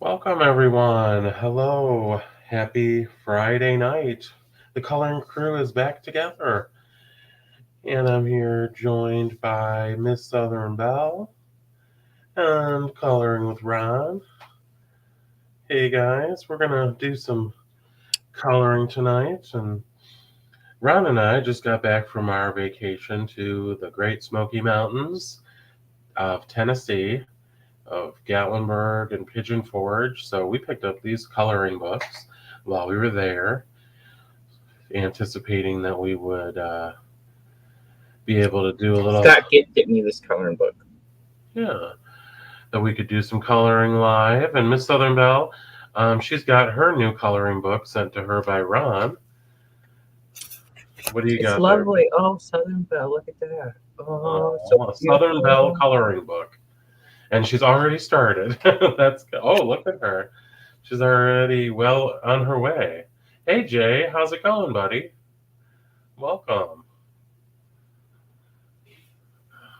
Welcome, everyone. Hello. Happy Friday night. The coloring crew is back together. And I'm here joined by Miss Southern Belle and coloring with Ron. Hey, guys. We're going to do some coloring tonight. And Ron and I just got back from our vacation to the Great Smoky Mountains of Tennessee, of Gatlinburg and Pigeon Forge. So we picked up these coloring books while we were there, anticipating that we would be able to do a little, Scott get me this coloring book. yeah, that we could do some coloring live. And Miss Southern Belle, she's got her new coloring book sent to her by Ron. What do you It's got there? lovely. Oh, Southern Belle, look at that. Oh, so Oh, a Southern Belle beautiful. coloring book. And she's already started. That's good. Oh, look at her. She's already well on her way. Hey, Jay, how's it going, buddy? Welcome.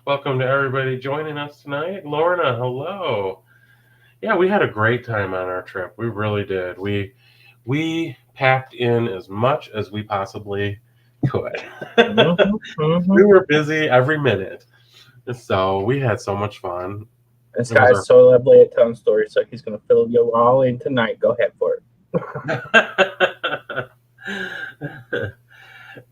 Welcome to everybody joining us tonight. Lorna, hello. Yeah, we had a great time on our trip. We really did. We packed in as much as we possibly could. We were busy every minute. So we had so much fun. And It was Scott is our so lovely at telling stories, so he's going to fill you all in tonight. Go ahead for it.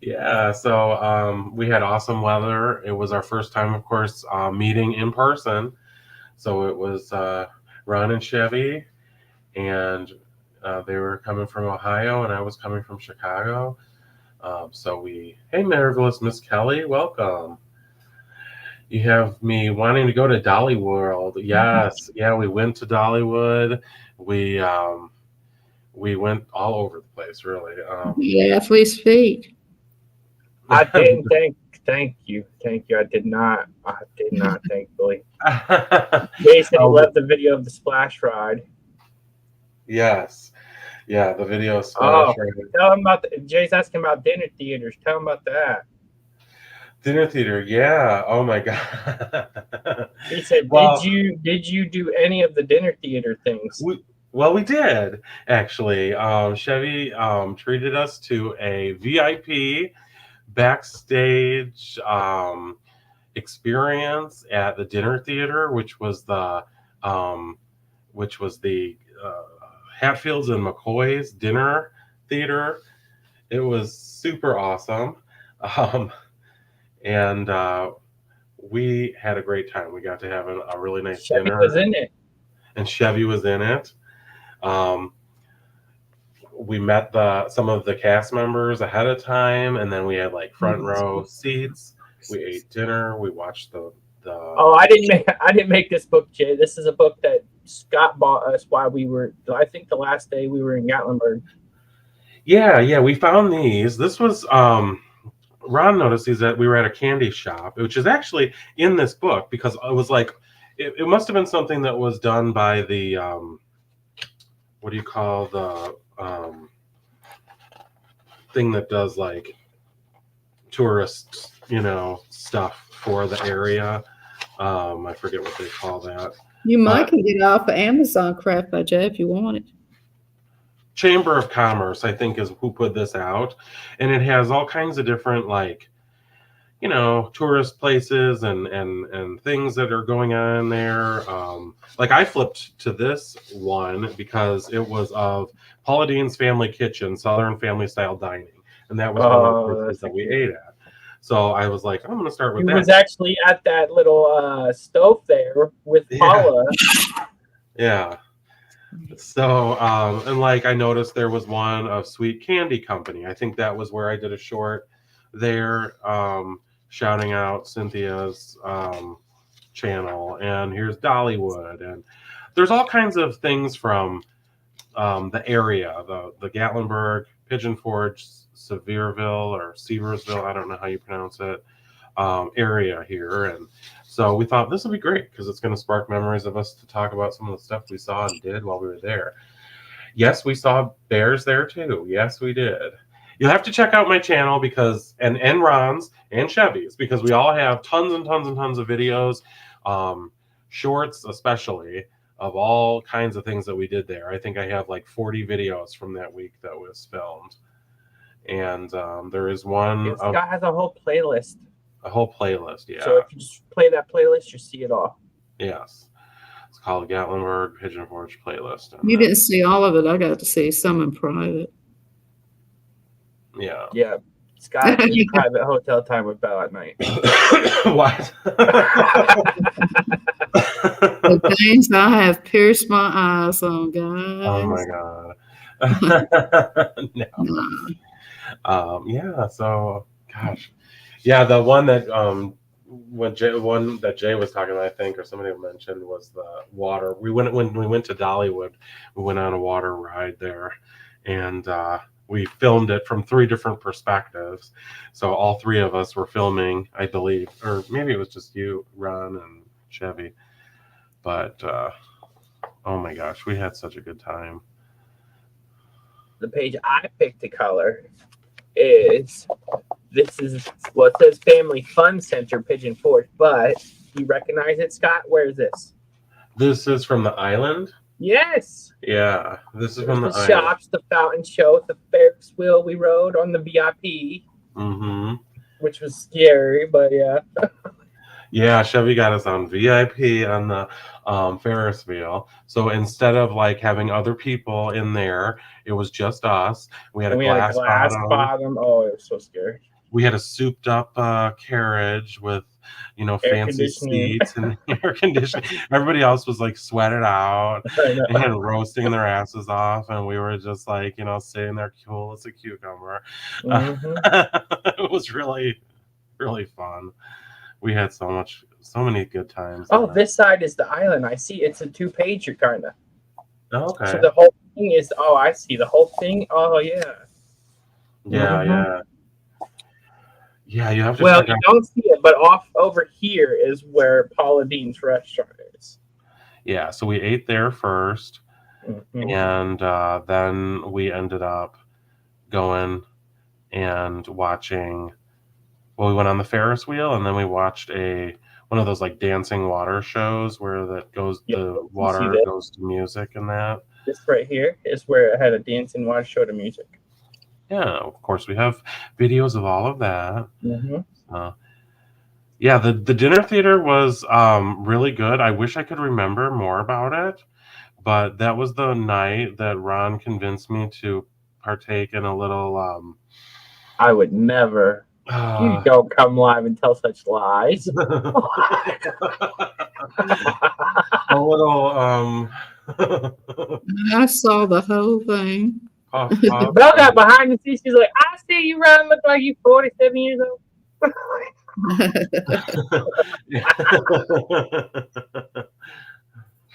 Yeah, so we had awesome weather. It was our first time, of course, meeting in person. So it was Ron and Chevy, and they were coming from Ohio, and I was coming from Chicago. Hey, marvelous Miss Kelly, welcome. You have me wanting to go to Dolly World. Yes, yeah, we went to Dollywood. We um, we went all over the place, really. Yeah, please speak. I didn't thank you. I did not, thankfully. Jay said he Oh, loved the video of the splash ride. yes, yeah, the video splash. Oh, tell him about Jay's asking about dinner theaters. Tell him about that. Dinner theater, yeah. Oh my god. He said, Well, did you do any of the dinner theater things? we did actually. Chevy treated us to a VIP backstage experience at the dinner theater, um, which was the Hatfields and McCoy's dinner theater. It was super awesome. Um, and we had a great time. We got to have a really nice Chevy dinner, was in it. and Chevy was in it. Um, we met some of the cast members ahead of time, and then we had like front row seats. We ate dinner. We watched the. Oh, I didn't make this book, Jay. This is a book that Scott bought us while we were. I think the last day we were in Gatlinburg. Yeah. We found these. This was Ron noticed these that we were at a candy shop, which is actually in this book because it was like it must have been something that was done by the what do you call the thing that does like tourist stuff for the area. I forget what they call that. You might But can get it off of Amazon Craft by Jay if you want it. Chamber of Commerce, I think, is who put this out, and it has all kinds of different like tourist places and things that are going on there. Like I flipped to this one because it was of Paula Dean's Family Kitchen, Southern Family Style Dining, and that was one of the Oh, places that's that a we good. ate at. So I was like, I'm going to start He with was that. actually at that little stove there with Yeah. Paula. Yeah. So and like I noticed there was one of Sweet Candy Company. I think that was where I did a short there, shouting out Cynthia's channel. And here's Dollywood, and there's all kinds of things from the area, the Gatlinburg, Pigeon Forge, Sevierville or Seversville, I don't know how you pronounce it, area here. And so we thought this would be great because it's going to spark memories of us to talk about some of the stuff we saw and did while we were there. Yes, we saw bears there too. Yes, we did. You'll have to check out my channel because and Ron's and Chevy's because we all have tons and tons and tons of videos, shorts especially, of all kinds of things that we did there. I think I have like 40 videos from that week that was filmed. And there is one of Scott has a whole playlist. a whole playlist. Yeah. So if you just play that playlist, you see it all. Yes. It's called Gatlinburg Pigeon Forge Playlist. And You didn't see all of it. I got to see some in private. Yeah. Yeah. Scott is private hotel time with Belle at night. What? The things I have pierced my eyes on, guys. Oh my god. No. Nah. Yeah, so gosh. Yeah, the one that one that Jay was talking about, I think, or somebody mentioned, was the water. When we went to Dollywood, we went on a water ride there, and we filmed it from 3 different perspectives. So all 3 of us were filming, I believe, or maybe it was just you, Ron, and Chevy. But oh my gosh, we had such a good time. The page I picked to color is what says Family Fun Center Pigeon Forge, but you recognize it, Scott? Where is this? This is from the island. Yes. Yeah, this is from the island. Shops, the fountain show, the Ferris wheel we rode on the VIP, which was scary, but yeah. Yeah, Chevy got us on VIP on the Ferris wheel. So instead of like having other people in there, it was just us. We had a glass bottom. Oh, it was so scary. We had a souped up carriage with, fancy seats and air conditioning. Everybody else was like sweated out and roasting their asses off, and we were just like, sitting there cool as a cucumber. It was really, really fun. We had so many good times. Oh, this side is the island. I see. It's a 2-pager kind of. Okay. So the whole thing is. Oh, I see. The whole thing. Oh, yeah. Yeah. Yeah, you have to. Well, you don't see it, but off over here is where Paula Dean's restaurant is. Yeah. So we ate there first, and then we ended up going and watching. Well, we went on the Ferris wheel, and then we watched one of those like dancing water shows where the water goes to music and that. This right here is where it had a dancing water show to music. Yeah, of course we have videos of all of that. Yeah, the dinner theater was really good. I wish I could remember more about it, but that was the night that Ron convinced me to partake in a little. I would never. You don't come live and tell such lies. A little. I saw the whole thing. Belle got behind the scenes. She's like, I see you, Ron. Look like you 47 years old.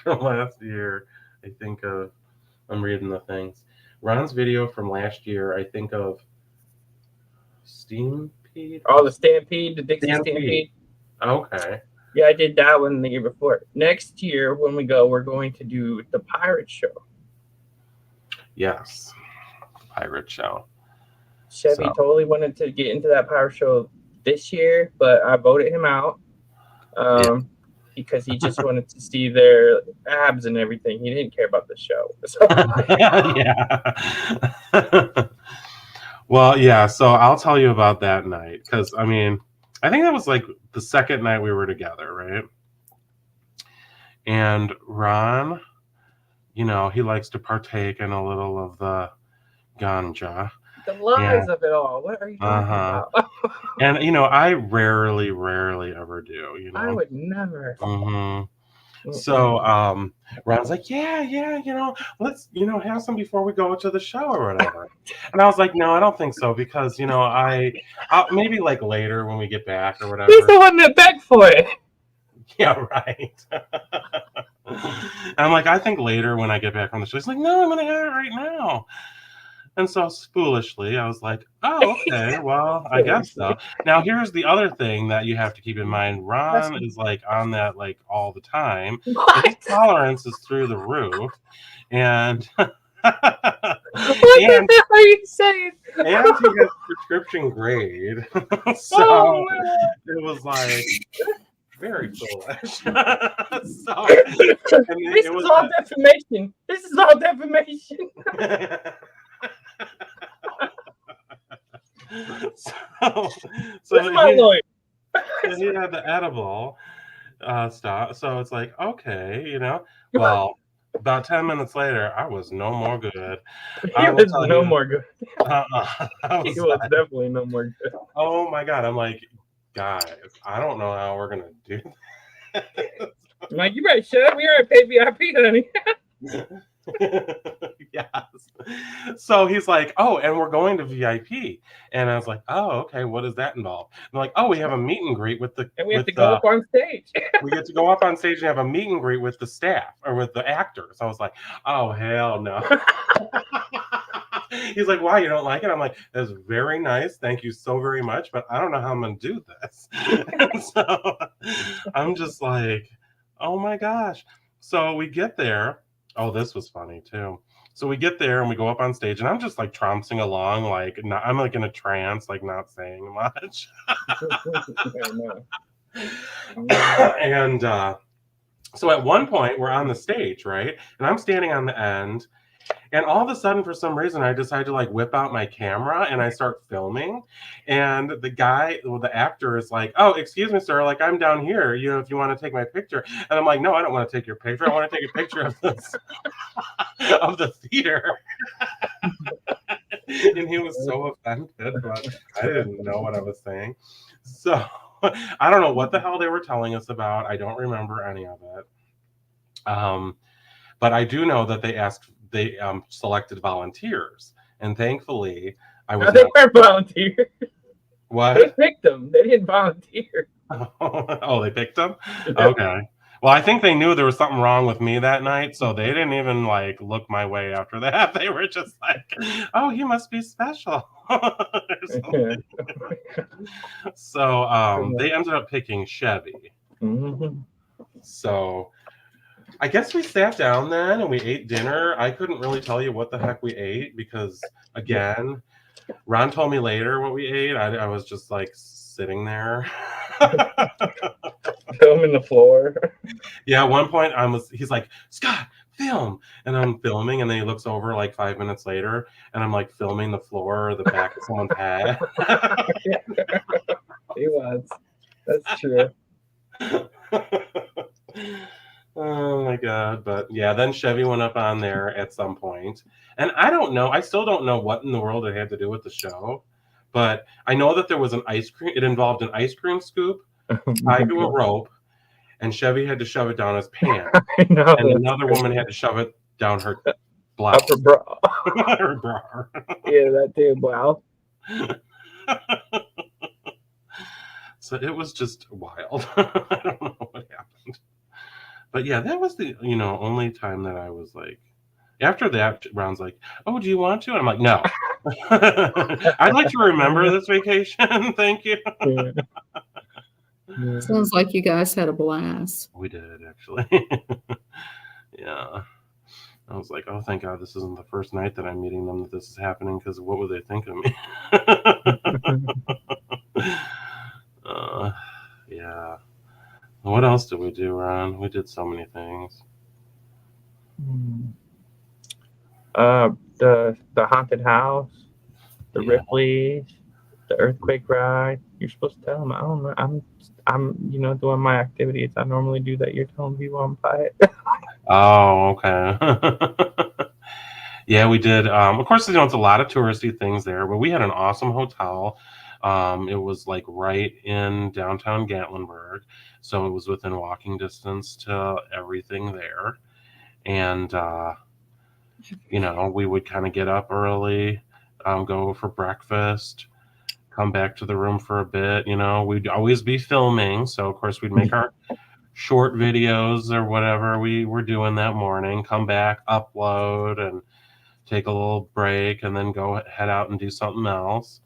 From last year, I think of. I'm reading the things. Ron's video from last year, I think of. Stampede? Oh, the Stampede, the Dixie Stampede. Okay. Yeah, I did that one the year before. Next year, when we go, we're going to do the pirate show. Yes, pirate show. Chevy totally wanted to get into that pirate show this year, but I voted him out because he just wanted to see their abs and everything. He didn't care about the show. So. Yeah. Well, yeah, so I'll tell you about that night, because, I think that was like the second night we were together, right? And Ron, he likes to partake in a little of the ganja. The lies of it all. What are you talking about? And, I rarely ever do, I would never. So Ron's like, yeah, let's, have some before we go to the show or whatever. And I was like, no, I don't think so, because, I'll maybe like later when we get back or whatever. He's the one that begged for it. Yeah, right. And I'm like, I think later when I get back from the show. He's like, no, I'm going to have it right now. And so foolishly, I was like, oh, okay, well, I guess so. Now, here's the other thing that you have to keep in mind. Ron is like on that like all the time. His tolerance is through the roof. And what the hell are you saying? And he has prescription grade. So it was like, very foolish. So, This is all defamation. This is all defamation. so Where's my lawyer? he had the edible stuff. So it's like, okay, Well, about 10 minutes later, I was no more good. He was no more good. He was like, definitely no more good. oh my God. I'm like, guys, I don't know how we're going to do that. I'm like, you better shut up. We already paid VIP, honey. Yes. So he's like, oh, and we're going to VIP. And I was like, oh, okay, what does that involve? And they're like, oh, we have a meet and greet with the and we have to go up on stage. We get to go up on stage and have a meet and greet with the staff or with the actors. I was like, oh hell no. He's like, why, you don't like it? I'm like, that's very nice. Thank you so very much, but I don't know how I'm gonna do this. So I'm just like, oh my gosh. So we get there. Oh, this was funny too. So we get there and we go up on stage and I'm just like trouncing along, like I'm like in a trance, like not saying much. And so at one point we're on the stage, right? And I'm standing on the end. And all of a sudden, for some reason, I decide to like whip out my camera and I start filming. And the actor is like, "Oh, excuse me, sir. Like I'm down here. If you want to take my picture." And I'm like, "No, I don't want to take your picture. I want to take a picture of this of the theater." And he was so offended, but I didn't know what I was saying. So I don't know what the hell they were telling us about. I don't remember any of it. But I do know that they selected volunteers, and thankfully I was. No, they weren't volunteers. What? They picked them. They didn't volunteer. Oh, they picked them? Okay. Well, I think they knew there was something wrong with me that night, so they didn't even like look my way after that. They were just like, "Oh, he must be special." So they ended up picking Chevy. Mm-hmm. So I guess we sat down then and we ate dinner. I couldn't really tell you what the heck we ate because, again, Ron told me later what we ate. I was just like sitting there. Filming the floor. Yeah, at one point he's like, "Scott, film." And I'm filming and then he looks over like 5 minutes later and I'm like filming the floor or the back of someone's head. He was. That's true. Oh my God. But yeah, then Chevy went up on there at some point. And I still don't know what in the world it had to do with the show. But I know that there was it involved an ice cream scoop tied to a rope, and Chevy had to shove it down his pants. And another woman had to shove it down her blouse. Upper bra. Her bra. Yeah, that too. Wow. So it was just wild. I don't know what happened. But yeah, that was the only time that I was like. After that, Ron's like, "Oh, do you want to?" And I'm like, "No." I'd like to remember this vacation. Thank you. Yeah. Sounds like you guys had a blast. We did, actually. Yeah. I was like, oh, thank God this isn't the first night that I'm meeting them that this is happening, because what would they think of me? Yeah. What else did we do, Ron? We did so many things. The haunted house, the Ripley's, the earthquake ride. You're supposed to tell them. I don't know. I'm doing my activities. I normally do that. You're telling people I'm quiet. Oh, okay. Yeah, we did. Of course, it's a lot of touristy things there, but we had an awesome hotel. It was like right in downtown Gatlinburg, so it was within walking distance to everything there. And we would kind of get up early, go for breakfast, come back to the room for a bit. We'd always be filming, so of course we'd make our short videos or whatever we were doing that morning, come back, upload, and take a little break, and then head out and do something else.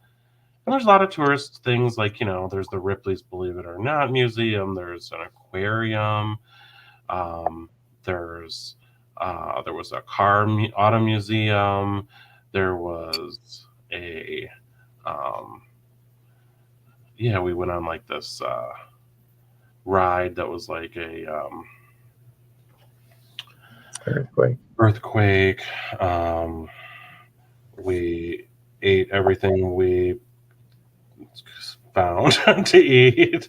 And there's a lot of tourist things like, there's the Ripley's Believe It or Not Museum, there's an aquarium, there was a auto museum, there was we went on like this ride that was like a Earthquake. We ate everything we found to eat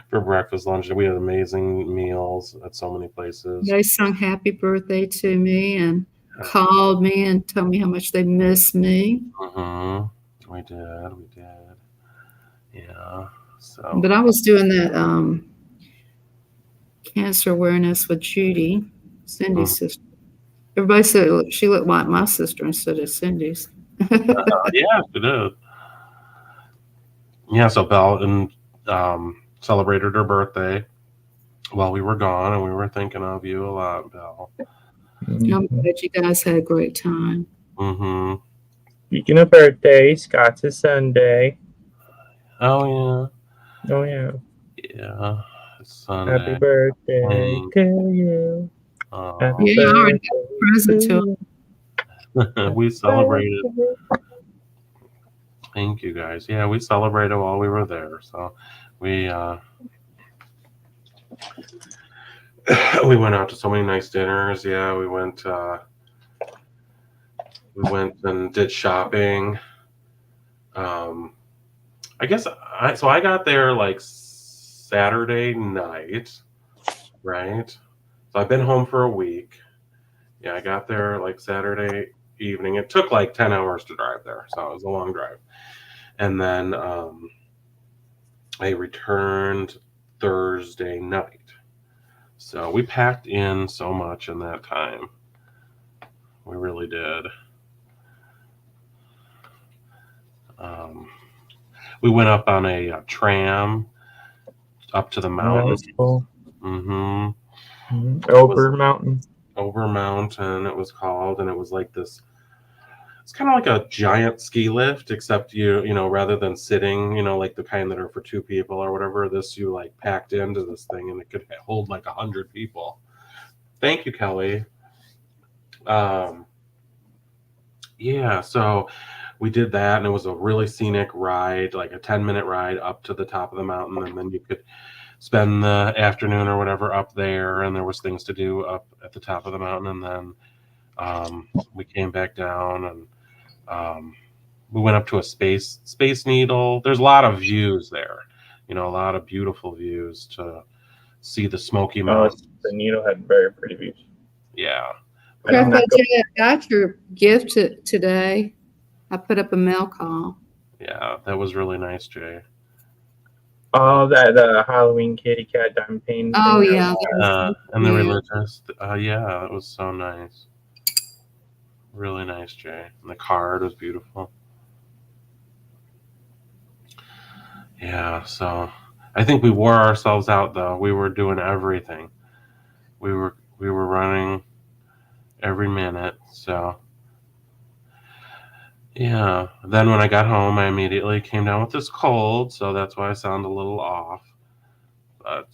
for breakfast, lunch. We had amazing meals at so many places. They sung happy birthday to me and called me and told me how much they miss me. We did. Yeah. So. But I was doing that cancer awareness with Judy, Cindy's sister. Everybody said she looked like my sister instead of Cindy's. Yeah, she did. Yeah, so Belle and celebrated her birthday while we were gone, and we were thinking of you a lot, Belle. I'm glad you guys had a great time. Speaking of birthdays, Scott's is Sunday. Oh yeah. Yeah, it's Sunday. Happy birthday to you. Happy Yeah, I already got a present to him. We celebrated. Thank you guys. Yeah, we celebrated while we were there. So we we went out to so many nice dinners. Yeah, we went and did shopping. I guess I got there like Saturday night, right? So I've been home for a week. Yeah, I got there like Saturday evening. It took like 10 hours to drive there, so it was a long drive. And then I returned Thursday night. So we packed in so much in that time. We really did. We went up on a tram up to the mountains. Cool. Over Mountain. Over Mountain, it was called, and it was like this. It's kind of like a giant ski lift, except you know, rather than sitting, you know, like the kind that are for two people or whatever, this you like packed into this thing, and it could hold like 100 people. Thank you, Kelly. Yeah, so we did that, and it was a really scenic ride, like a 10-minute ride up to the top of the mountain, and then you could spend the afternoon or whatever up there, and there was things to do up at the top of the mountain, and then we came back down, and we went up to a space needle. There's a lot of views there, you know, a lot of beautiful views to see the Smoky Mountains. The needle had very pretty views. Yeah. I got your gift today. I put up a mail call. Yeah, that was really nice, Jay. Oh, that Halloween kitty cat diamond painting. Oh, yeah. And the religious. Yeah, it was so nice. Really nice, Jay. And the card was beautiful. Yeah, so I think we wore ourselves out, though. We were doing everything. We were running every minute, so yeah. Then when I got home, I immediately came down with this cold, so that's why I sound a little off. But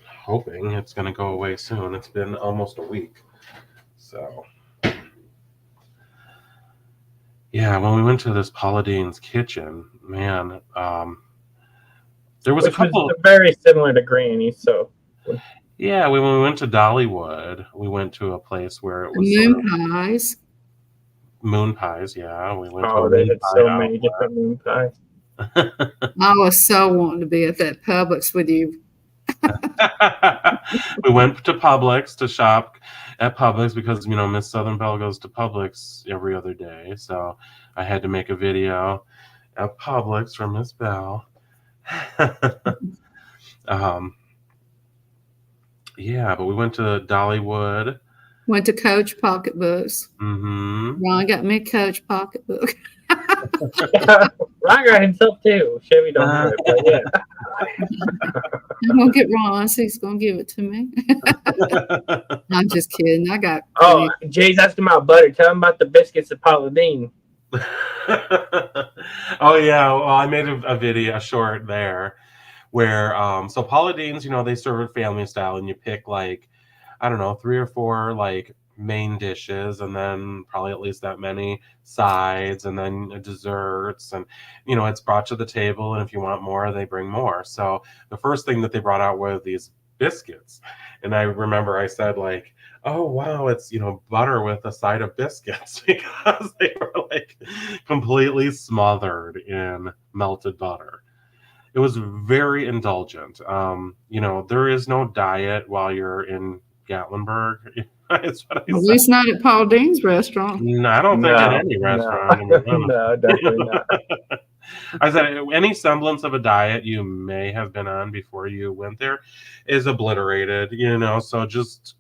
hoping it's going to go away soon. It's been almost a week. So yeah, when we went to this Paula Dean's kitchen, man, there was a couple. Was very similar to Granny, so. Yeah, when we went to Dollywood, we went to a place where it was moon pies. Moon pies, yeah. We went to Oh, they had so many different moon pies. I was so wanting to be at that Publix with you. We went to Publix to shop at Publix because, you know, Miss Southern Belle goes to Publix every other day. So I had to make a video at Publix for Miss Belle. Yeah, but we went to Dollywood. Went to Coach Pocketbooks. Mm-hmm. Ron got me a Coach pocketbook. Ron got himself too. Chevy don't have it, but yeah. I'm gonna get Ron's. He's gonna give it to me. I'm just kidding. I got. Oh, Jay's asking about butter. Tell him about the biscuits of Paula Deen. Oh yeah, well, I made a video, a short there, where so Paula Deen's, you know, they serve it family style, and you pick like, I don't know, 3 or 4 like main dishes, and then probably at least that many sides, and then desserts, and it's brought to the table, and if you want more, they bring more. So the first thing that they brought out were these biscuits, and I remember I said, like, oh wow, it's butter with a side of biscuits, because they were like completely smothered in melted butter. It was very indulgent. There is no diet while you're in Gatlinburg. That's what I At said. least not at Paul Dean's restaurant. No, I don't think at any restaurant. No, definitely not. I said any semblance of a diet you may have been on before you went there is obliterated. So just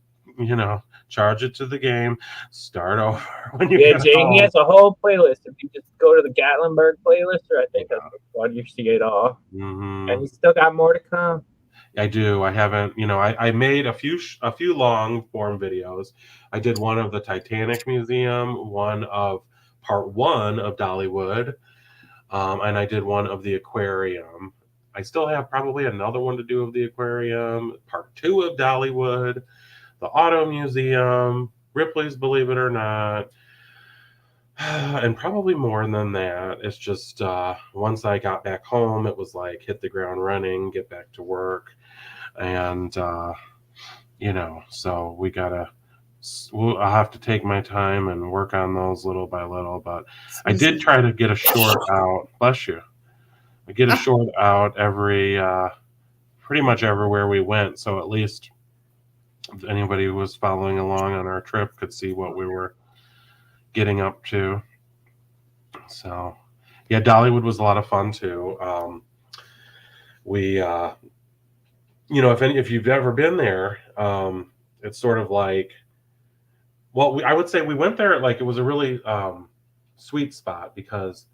charge it to the game. Start over when you Yeah, get Jay, home. he has a whole playlist. If you just go to the Gatlinburg playlist, or I think that's what you see it all. Mhm. And he's still got more to come. I do. I haven't. I made a few long form videos. I did one of the Titanic Museum, one of part 1 of Dollywood, and I did one of the aquarium. I still have probably another one to do of the aquarium, part 2 of Dollywood, the auto museum, Ripley's Believe It or Not, and probably more than that. It's just once I got back home, it was like hit the ground running, get back to work, and so I'll have to take my time and work on those little by little. But I did try to get a short out. Bless you. I get a short out pretty much everywhere we went, so at least if anybody who was following along on our trip could see what we were getting up to. So yeah, Dollywood was a lot of fun too. We if you've ever been there, it's sort of like, well, I would say we went there like it was a really sweet spot because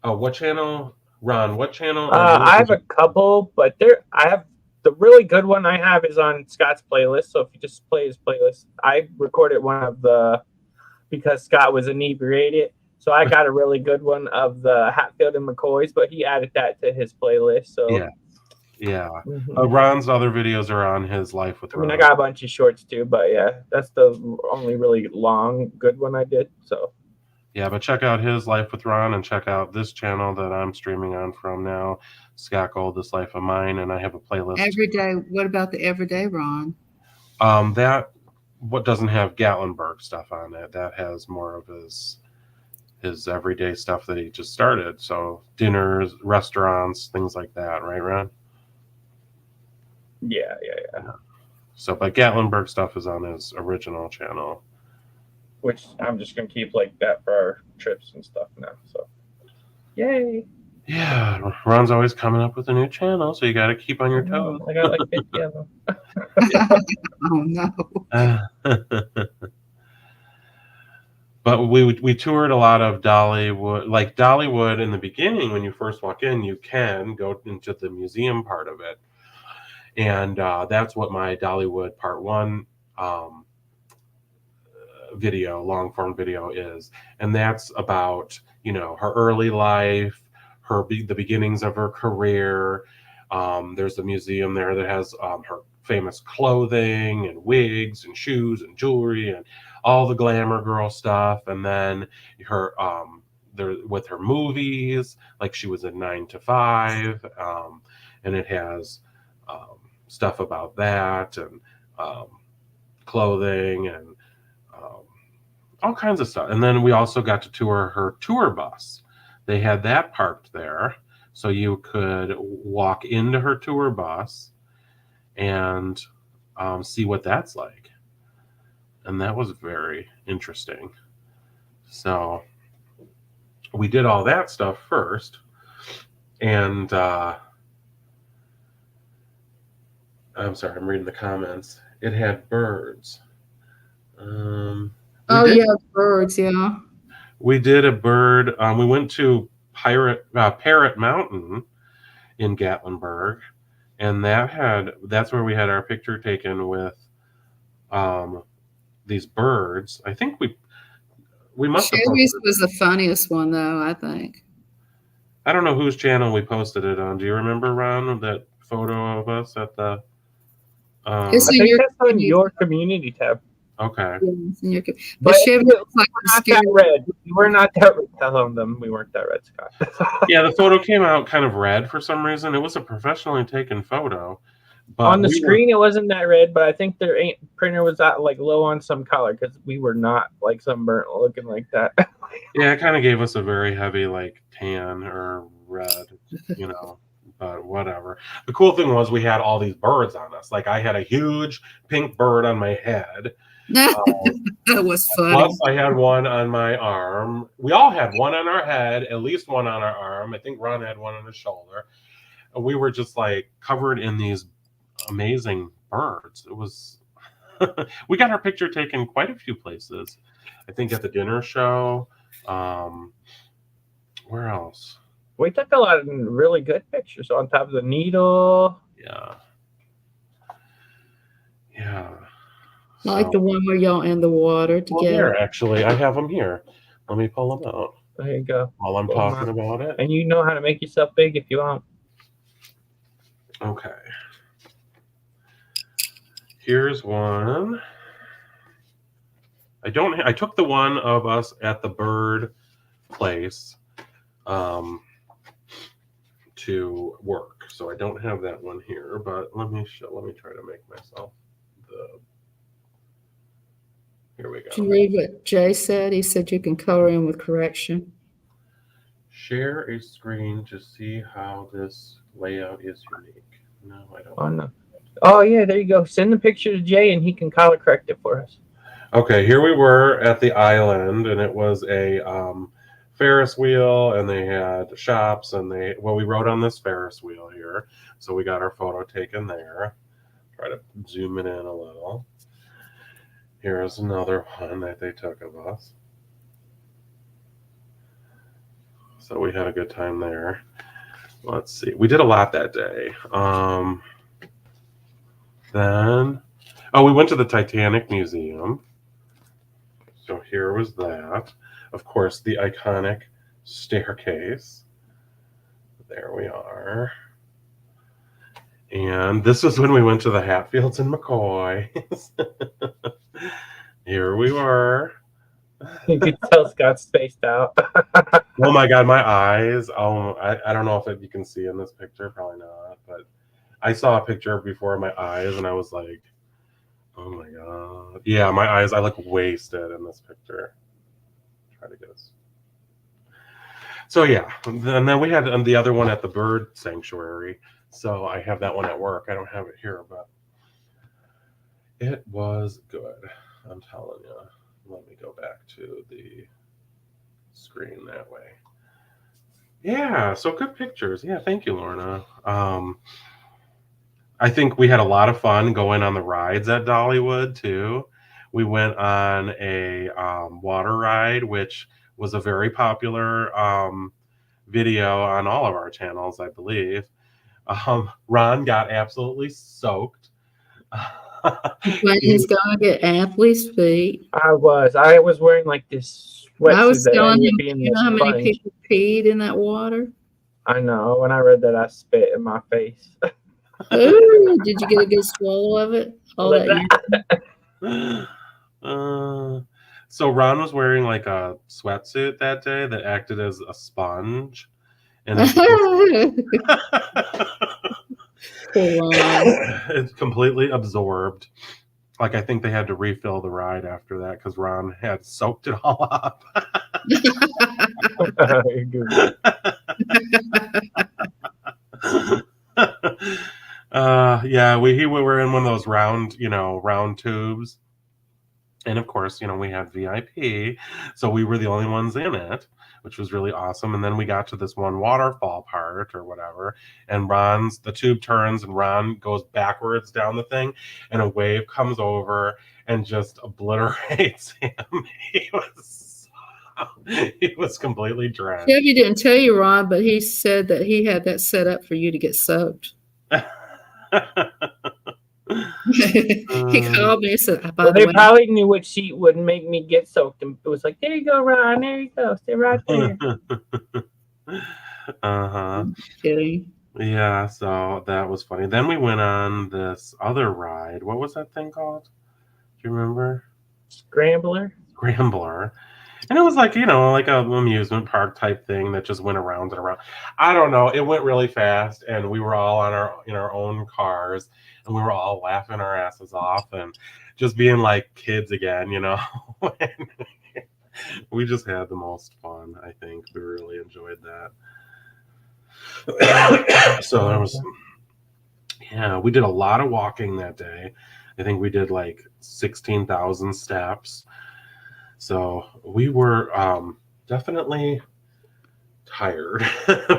what channel, Ron, what channel? I have a couple, but I have the really good one I have is on Scott's playlist. So if you just play his playlist, I recorded one of because Scott was inebriated. So I got a really good one of the Hatfield and McCoys, but he added that to his playlist. So yeah. Ron's other videos are on his Life with Ron. I got a bunch of shorts too, but yeah, that's the only really long good one I did. So yeah, but check out his Life with Ron and check out this channel that I'm streaming on from now, Scott Gold, This Life of Mine, and I have a playlist. Everyday. What about the Everyday Ron? That what doesn't have Gatlinburg stuff on it. That has more of his everyday stuff that he just started. So dinners, restaurants, things like that, right, Ron? Yeah. So, but Gatlinburg stuff is on his original channel. Which I'm just gonna keep like that for our trips and stuff now. So, yay! Yeah, Ron's always coming up with a new channel, so you got to keep on your toes. I got like 50 of them. Oh no! But we toured a lot of Dollywood. Like Dollywood in the beginning, when you first walk in, you can go into the museum part of it, and that's what my Dollywood Part 1 video, long form video is, and that's about her early life, the beginnings of her career. There's a museum there that has her famous clothing and wigs and shoes and jewelry and all the glamour girl stuff, and then her there with her movies, like she was in 9 to 5, and it has stuff about that and clothing and all kinds of stuff. And then we also got to tour her tour bus. They had that parked there, so you could walk into her tour bus and see what that's like. And that was very interesting. So we did all that stuff first. And I'm sorry, I'm reading the comments. It had birds. Birds, yeah. We did a bird. We went to Parrot Mountain in Gatlinburg, and that's where we had our picture taken with these birds. I think we must have. Shelby's was the funniest one, though, I think. I don't know whose channel we posted it on. Do you remember, Ron, that photo of us at the? I think that's on your community tab. Okay. Yeah, it's in your the But Chevy we're looks like a not scary. that red. We're not that red. Telling them we weren't that red, Scott. Yeah, the photo came out kind of red for some reason. It was a professionally taken photo, On but the we were. screen, it wasn't that red, but I think their printer was out like low on some color because we were not like sunburnt looking like that. Yeah, it kind of gave us a very heavy like tan or red, you know. But whatever. The cool thing was we had all these birds on us. Like I had a huge pink bird on my head. That was funny. Plus, I had one on my arm. We all had one on our head, at least one on our arm. I think Ron had one on his shoulder. And we were just like covered in these amazing birds. It was. We got our picture taken quite a few places. I think at the dinner show. Where else? We took a lot of really good pictures on top of the needle. Yeah. Yeah. I like the one where y'all in the water Well, together. here, actually, I have them here. Let me pull them out There you go. while I'm Pull 'em talking out. about it. And you know how to make yourself big if you want. Okay. Here's one. I took the one of us at the bird place to work. So I don't have that one here, but let me try to make myself the. Here we Did you go. read what Jay said? He said you can color in with correction. Share a screen to see how this layout is unique. No, I don't. Oh no. Oh yeah, there you go. Send the picture to Jay and he can color correct it for us. Okay, here we were at the island, and it was a Ferris wheel, and they had shops, and we rode on this Ferris wheel here, so we got our photo taken there. Try to zoom it in a little. Here's another one that they took of us. So we had a good time there. Let's see. We did a lot that day. Then, we went to the Titanic Museum. So here was that. Of course, the iconic staircase. There we are. And this was when we went to the Hatfields and McCoys. Here we were. You could tell Scott spaced out. Oh my God, my eyes. Oh, I don't know if you can see in this picture. Probably not. But I saw a picture before of my eyes, and I was like, oh my God. Yeah, my eyes, I look wasted in this picture. Try to get us. So yeah, and then we had the other one at the bird sanctuary. So I have that one at work. I don't have it here, but it was good. I'm telling you. Let me go back to the screen that way. Yeah, so good pictures. Yeah, thank you, Lorna. I think we had a lot of fun going on the rides at Dollywood too. We went on a water ride, which was a very popular video on all of our channels, I believe. Ron got absolutely soaked. But he's gonna get Amply's feet. I was wearing like this sweatsuit I was that telling ended him, up being you know how this many sponge. people peed in that water? I know. When I read that, I spit in my face. Ooh, did you get a good swallow of it? All Like that So Ron was wearing like a sweatsuit that day that acted as a sponge, and it's completely absorbed. Like I think they had to refill the ride after that because Ron had soaked it all up. Yeah, we were in one of those round tubes, and of course, we had VIP, so we were the only ones in it, which was really awesome. And then we got to this one waterfall part or whatever, and the tube turns, and Ron goes backwards down the thing, and a wave comes over and just obliterates him. He was completely drenched. Chevy didn't tell you, Ron, but he said that he had that set up for you to get soaked. He called me and said, by the they way, probably knew which seat would make me get soaked. And it was like, there you go, Ron. There you go. Stay right there. kidding. Yeah, so that was funny. Then we went on this other ride. What was that thing called? Do you remember? Scrambler. And it was like, like a amusement park type thing that just went around and around. I don't know. It went really fast, and we were all in our own cars, and we were all laughing our asses off and just being like kids again, And we just had the most fun. I think we really enjoyed that. So there was, yeah, we did a lot of walking that day. I think we did like 16,000 steps. So we were definitely tired.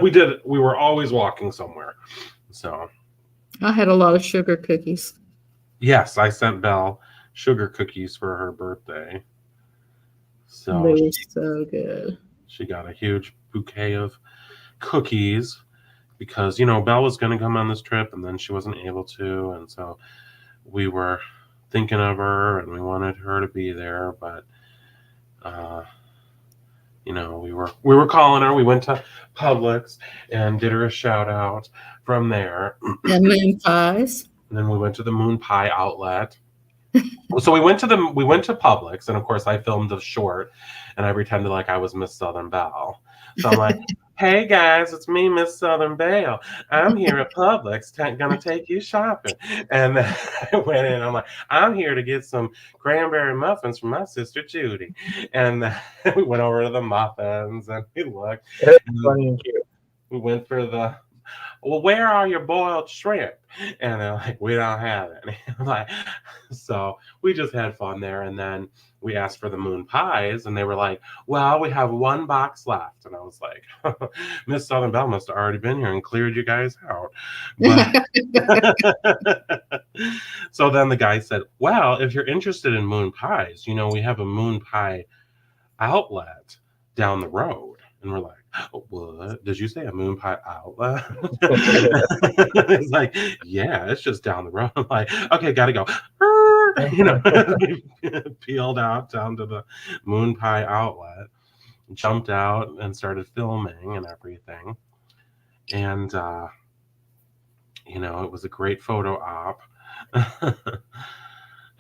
We were always walking somewhere. So I had a lot of sugar cookies. yes, I sent Belle sugar cookies for her birthday. So They were so good. she got a huge bouquet of cookies because Belle was going to come on this trip and then she wasn't able to, and so we were thinking of her and we wanted her to be there, but we were calling her. We went to Publix and did her a shout out from there. And moon pies. And then we went to the Moon Pie outlet. So we went to Publix, and of course I filmed a short, and I pretended like I was Miss Southern Belle. So I'm like, "Hey guys, it's me, Miss Southern Belle. I'm here at Publix, gonna take you shopping." And then I went in. I'm like, "I'm here to get some cranberry muffins from my sister Judy." And we went over to the muffins, and we looked. That's funny and cute. We went for the, well, where are your boiled shrimp? And they're like, we don't have any. Like, so we just had fun there. And then we asked for the moon pies, and they were like, well, we have one box left. And I was like, Miss Southern Belle must have already been here and cleared you guys out. But so then the guy said, well, if you're interested in moon pies, we have a moon pie outlet down the road. And we're like, what? Did you say a moon pie outlet? It's like, yeah, it's just down the road. I'm like, okay, gotta go. Peeled out down to the moon pie outlet, jumped out and started filming and everything. And it was a great photo op.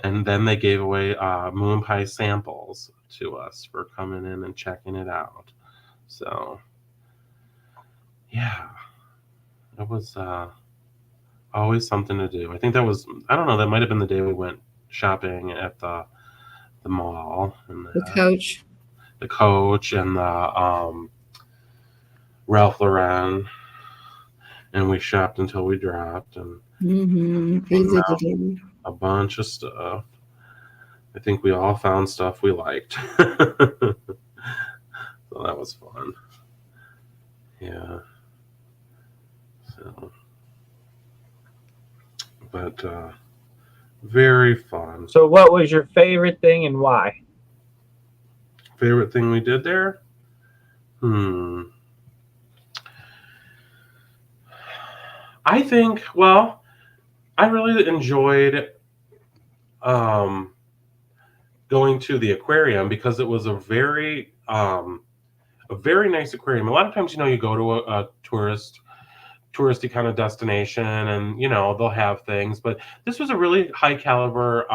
And then they gave away moon pie samples to us for coming in and checking it out. So yeah, it was always something to do. I think that was, I don't know, that might have been the day we went shopping at the mall and The Coach and the Ralph Lauren, and we shopped until we dropped and Easy to do. a bunch of stuff. I think we all found stuff we liked. So that was fun. Yeah. So, but very fun. So what was your favorite thing and why? Favorite thing we did there? I think, well, I really enjoyed going to the aquarium because it was a very nice aquarium. A lot of times, you go to a touristy kind of destination and, they'll have things, but this was a really high caliber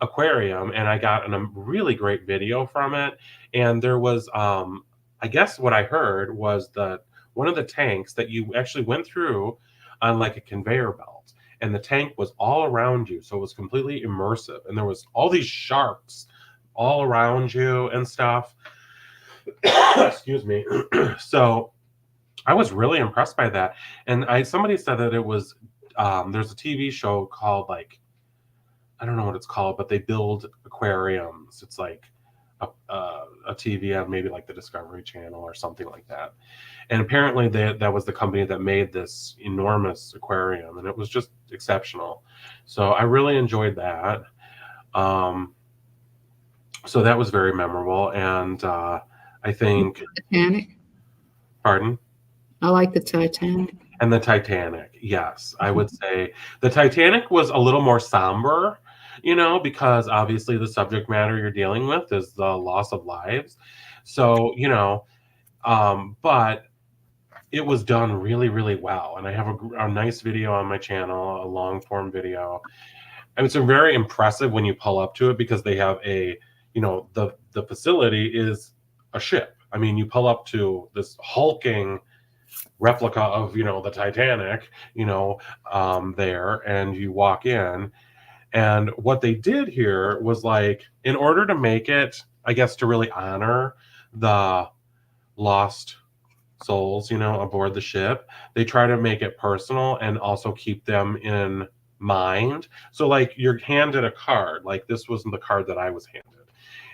aquarium, and I got a really great video from it. And there was, I guess what I heard was that one of the tanks that you actually went through on like a conveyor belt, and the tank was all around you. So it was completely immersive, and there was all these sharks all around you and stuff. Excuse me. So I was really impressed by that. And somebody said that it was, there's a TV show called, like, I don't know what it's called, but they build aquariums. It's like a TV on maybe like the Discovery Channel or something like that. And apparently that was the company that made this enormous aquarium, and it was just exceptional. So I really enjoyed that. So that was very memorable. And I think Titanic. Pardon? I like the Titanic. And the Titanic, yes. I would say the Titanic was a little more somber, because obviously the subject matter you're dealing with is the loss of lives. So, but it was done really, really well. And I have a nice video on my channel, a long form video. and it's very impressive when you pull up to it because they have a, the facility is a ship. I mean, you pull up to this hulking replica of, the Titanic, there, and you walk in. And what they did here was like, in order to make it, I guess, to really honor the lost souls, aboard the ship, they try to make it personal and also keep them in mind. So, like, you're handed a card, like this was the card that I was handed.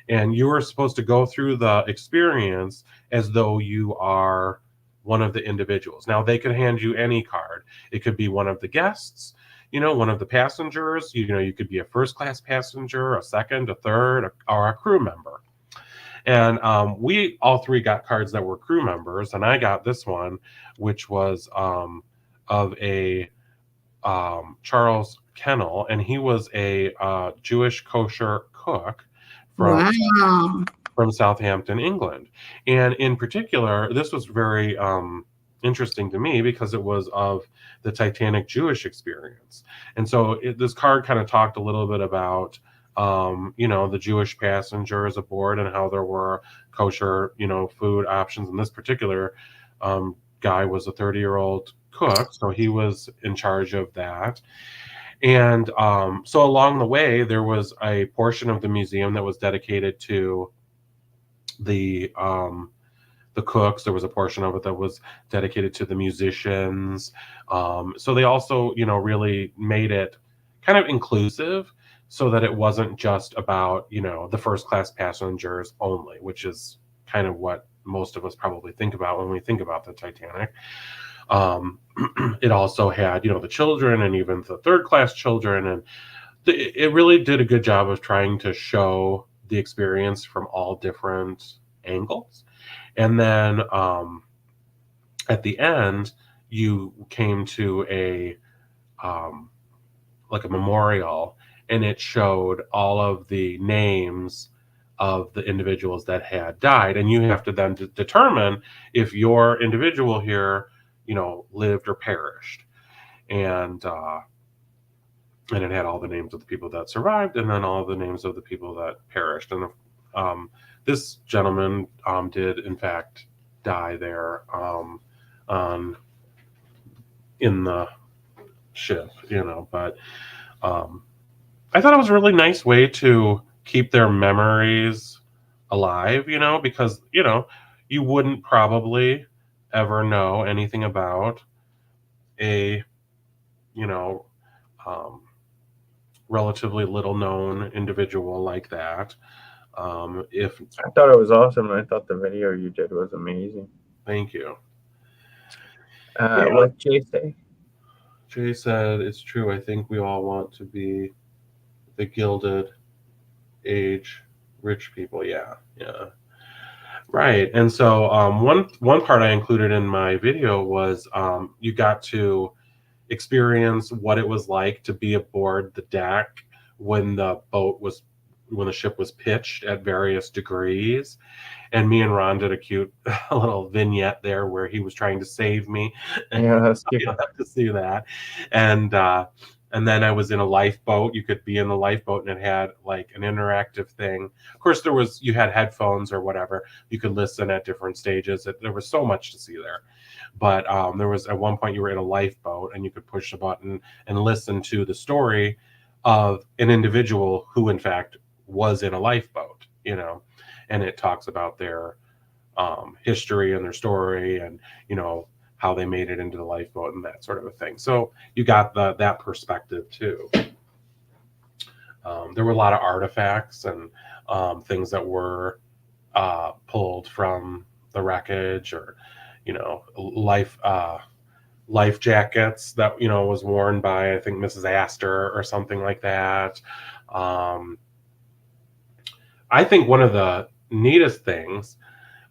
And you were supposed to go through the experience as though you are one of the individuals. Now, they could hand you any card. It could be one of the guests, one of the passengers. You could be a first class passenger, a second, a third, or a crew member. And we all three got cards that were crew members, and I got this one, which was of a Charles Kennel, and he was a Jewish kosher cook from Southampton, England. And in particular, this was very interesting to me because it was of the Titanic Jewish experience. And so this card kind of talked a little bit about the Jewish passengers aboard and how there were kosher, food options. And this particular guy was a 30-year-old cook, so he was in charge of that. And so along the way, there was a portion of the museum that was dedicated to the cooks. There was a portion of it that was dedicated to the musicians. So they also, really made it kind of inclusive so that it wasn't just about, the first class passengers only, which is kind of what most of us probably think about when we think about the Titanic. It also had, the children and even the third class children. And it really did a good job of trying to show the experience from all different angles. And then at the end, you came to a like a memorial, and it showed all of the names of the individuals that had died. And you have to then determine if your individual here, lived or perished. And it had all the names of the people that survived and then all the names of the people that perished. And this gentleman did, in fact, die there in the ship, but I thought it was a really nice way to keep their memories alive, because, you wouldn't probably ever know anything about a, relatively little known individual like that. If I thought it was awesome. I thought the video you did was amazing. Thank you. What Jay say? Jay said, it's true. I think we all want to be the Gilded Age rich people. Yeah. Right. And so one part I included in my video was you got to experience what it was like to be aboard the deck when the ship was pitched at various degrees. And me and Ron did a cute little vignette there where he was trying to save me. Yeah, that's cute. You'll have to see that. And then I was in a lifeboat. You could be in the lifeboat, and it had like an interactive thing. Of course, you had headphones or whatever. You could listen at different stages. There was so much to see there. But there was at one point you were in a lifeboat, and you could push a button and listen to the story of an individual who, in fact, was in a lifeboat, and it talks about their history and their story and, how they made it into the lifeboat and that sort of a thing. So you got that perspective too. There were a lot of artifacts and things that were pulled from the wreckage, or, life jackets that, was worn by, I think, Mrs. Astor or something like that. I think one of the neatest things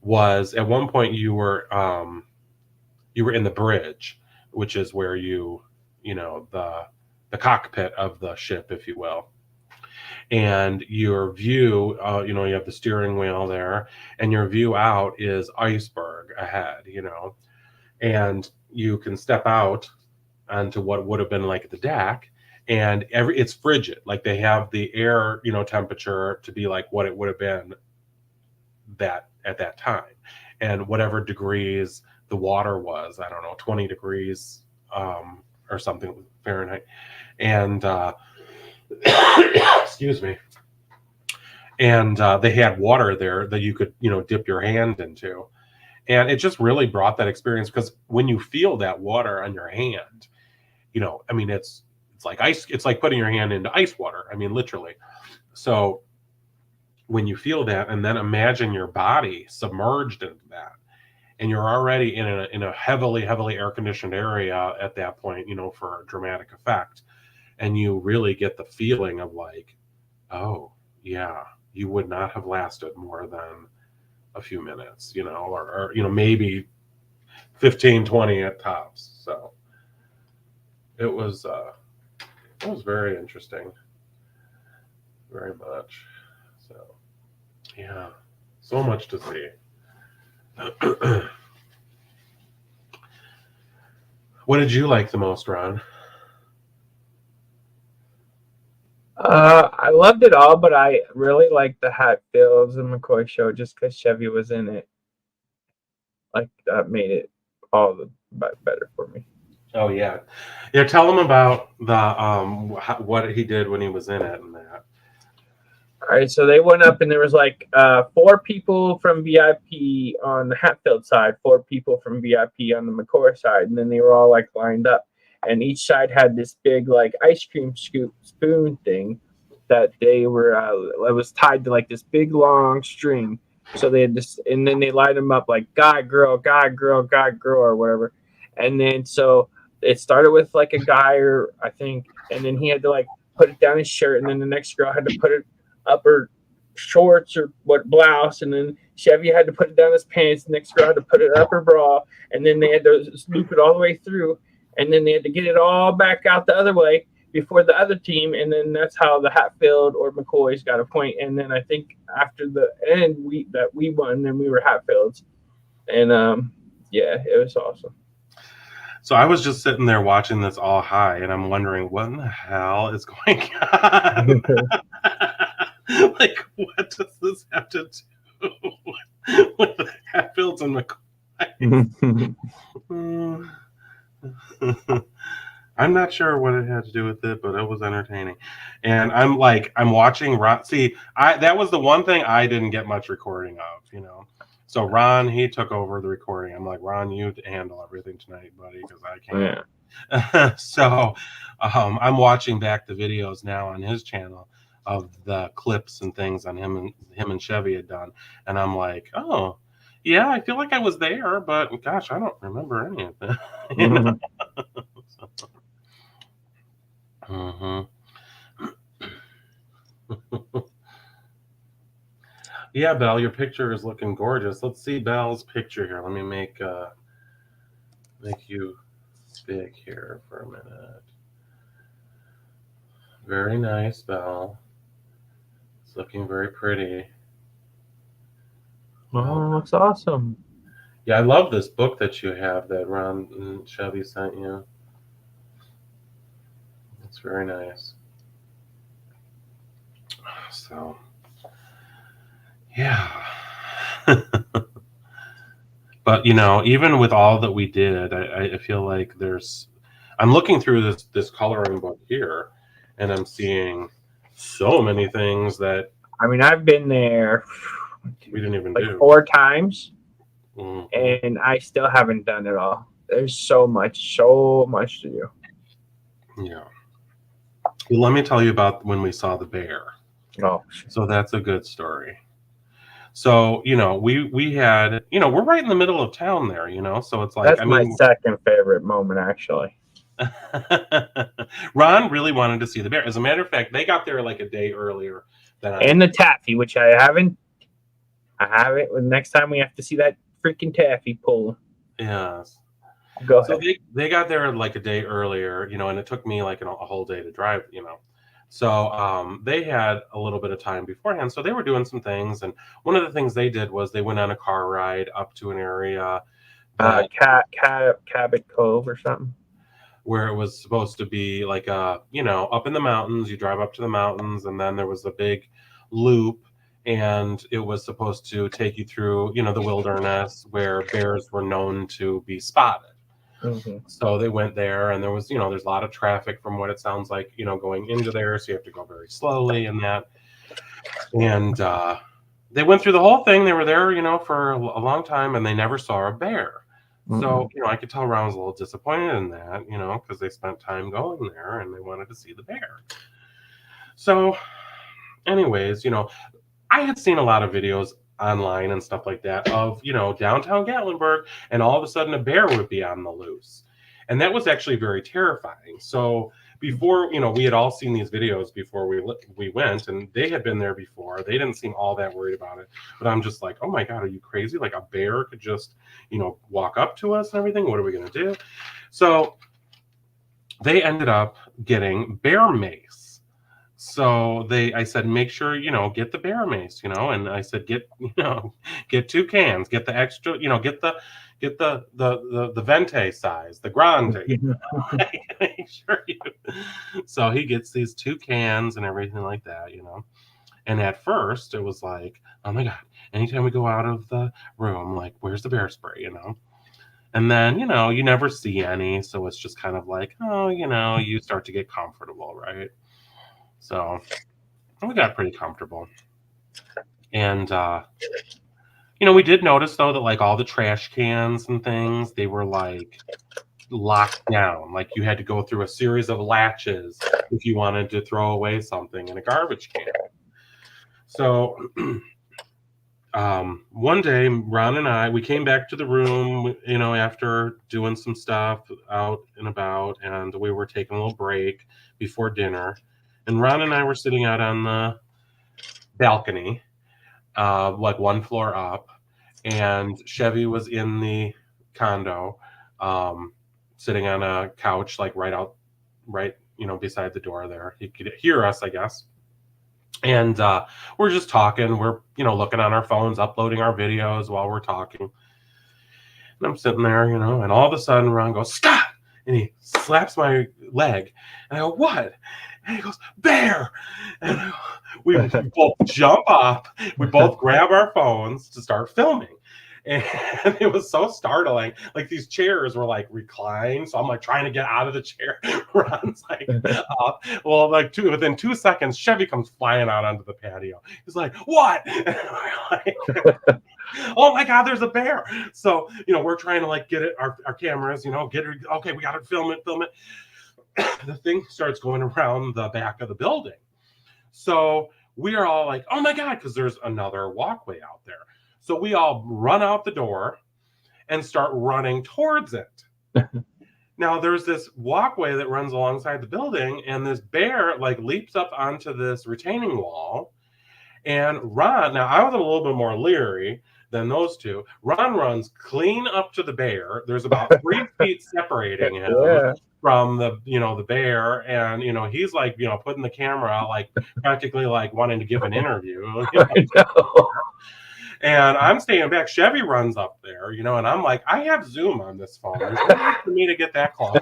was at one point you were in the bridge, which is where the cockpit of the ship, if you will. And your view, you have the steering wheel there, and your view out is iceberg ahead, and you can step out onto what would have been like the deck, and it's frigid. Like they have the air, temperature to be like what it would have been that at that time, and whatever degrees the water was, I don't know, 20 degrees or something Fahrenheit, and excuse me, and they had water there that you could dip your hand into, and it just really brought that experience, because when you feel that water on your hand, I mean, it's like ice. It's like putting your hand into ice water. I mean, literally. So when you feel that, and then imagine your body submerged into that, and you're already in a heavily air conditioned area at that point, for a dramatic effect, and you really get the feeling of like, oh yeah, you would not have lasted more than a few minutes, or maybe 15, 20 at tops. So it was very interesting, very much. So yeah, so much to see. What did you like the most, Ron? I loved it all, but I really liked the Hatfields and McCoy show just because Chevy was in it. Like that made it all the better for me. Oh yeah. Tell them about the what he did when he was in it and that. All right, so they went up and there was like 4 people from VIP on the Hatfield side, 4 people from VIP on the McCoy side, and then they were all like lined up, and each side had this big like ice cream scoop spoon thing that they were it was tied to like this big long string. So they had this, and then they lined them up like guy, girl, or whatever, and then so it started with like a guy, or I think, and then he had to like put it down his shirt, and then the next girl had to put it up her shorts or what blouse, and then Chevy had to put it down his pants. The next girl had to put it up her bra, and then they had to loop it all the way through, and then they had to get it all back out the other way before the other team, and then that's how the Hatfield or McCoys got a point. And then I think after the end we won, then we were Hatfields, and yeah, it was awesome. So I was just sitting there watching this all high, and I'm wondering what in the hell is going on. Like, what does this have to do with the Hatfields and McCoy? I'm not sure what it had to do with it, but it was entertaining. And I'm watching Ron. See, that was the one thing I didn't get much recording of, So Ron, he took over the recording. I'm like, Ron, you handle everything tonight, buddy, because I can't. Yeah. So I'm watching back the videos now on his channel of the clips and things on him and Chevy had done, and I'm like, oh yeah, I feel like I was there, but gosh, I don't remember any of that. Yeah, Belle, your picture is looking gorgeous. Let's see Belle's picture here. Let me make you big here for a minute. Very nice, Belle. It's looking very pretty. Oh, looks awesome. Yeah, I love this book that you have that Ron and Chevy sent you. It's very nice. So, yeah. But, even with all that we did, I feel like I'm looking through this coloring book here, and I'm seeing so many things that... I mean, I've been there we didn't even like do 4 times, mm-hmm. and I still haven't done it all. There's so much to do. Yeah. Well, let me tell you about when we saw the bear. Oh, so that's a good story. So we had we're right in the middle of town there, so it's like that's my second favorite moment actually. Ron really wanted to see the bear. As a matter of fact, they got there like a day earlier than and the taffy, which I haven't. Next time we have to see that freaking taffy pull. Yes. Go ahead. So they got there like a day earlier, and it took me like a whole day to drive, So they had a little bit of time beforehand. So they were doing some things, and one of the things they did was they went on a car ride up to an area. Cabot Cove or something. where it was supposed to be like a, up in the mountains. You drive up to the mountains, and then there was a big loop, and it was supposed to take you through, the wilderness where bears were known to be spotted. Mm-hmm. So they went there, and there was, there's a lot of traffic from what it sounds like, going into there. So you have to go very slowly and that. And they went through the whole thing. They were there, for a long time, and they never saw a bear. So, I could tell Ron was a little disappointed in that, because they spent time going there and they wanted to see the bear. So, anyways, I had seen a lot of videos online and stuff like that of, downtown Gatlinburg, and all of a sudden a bear would be on the loose. And that was actually very terrifying. So before, we had all seen these videos before we went, and they had been there before. They didn't seem all that worried about it. But I'm just like, oh my God, are you crazy? Like a bear could just, walk up to us and everything. What are we going to do? So they ended up getting bear mace. So I said, make sure, get the bear mace, and I said, get 2 cans, get the extra, get the vente size, the grande, make sure so he gets these 2 cans and everything like that, and at first it was like, oh my God, anytime we go out of the room, like, where's the bear spray, and then, you never see any. So it's just kind of like, oh, you start to get comfortable, right? So we got pretty comfortable. And, we did notice, though, that like all the trash cans and things, they were like locked down. Like you had to go through a series of latches if you wanted to throw away something in a garbage can. So one day, Ron and we came back to the room, after doing some stuff out and about, and we were taking a little break before dinner. And Ron and I were sitting out on the balcony, like 1 floor up, and Chevy was in the condo, sitting on a couch, like right, beside the door there. He could hear us, I guess. And we're just talking. We're, looking on our phones, uploading our videos while we're talking. And I'm sitting there, and all of a sudden Ron goes, stop! And he slaps my leg. And I go, what? And he goes, bear! And we both jump up. We both grab our phones to start filming. And it was so startling. Like these chairs were like reclined. So I'm like trying to get out of the chair. Ron's like, well, like within 2 seconds, Chevy comes flying out onto the patio. He's like, what? And like, oh my God, there's a bear. So, we're trying to like get it, our cameras, get it. Okay, we got to film it. The thing starts going around the back of the building. So we are all like, oh my God, because there's another walkway out there. So we all run out the door and start running towards it. Now there's this walkway that runs alongside the building, and this bear like leaps up onto this retaining wall. And Ron, now I was a little bit more leery than those two. Ron runs clean up to the bear. There's about 3 feet separating him from the bear, and he's like putting the camera out, like practically like wanting to give an interview. I know. And I'm staying back. Chevy runs up there, and I'm like, I have Zoom on this phone. There's no need for me to get that close.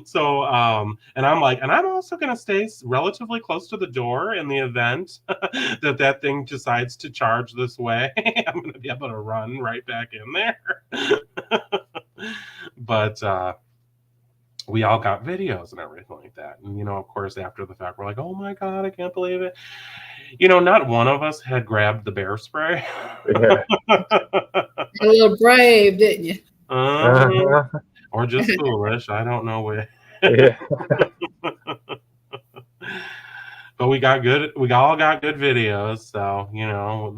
So, and I'm like, and I'm also going to stay relatively close to the door in the event that thing decides to charge this way. I'm going to be able to run right back in there. But, we all got videos and everything like that. And, of course, after the fact, we're like, oh my God, I can't believe it. Not one of us had grabbed the bear spray. Yeah. A little brave, didn't you? Or just foolish. I don't know which. Yeah. But we all got good videos. So,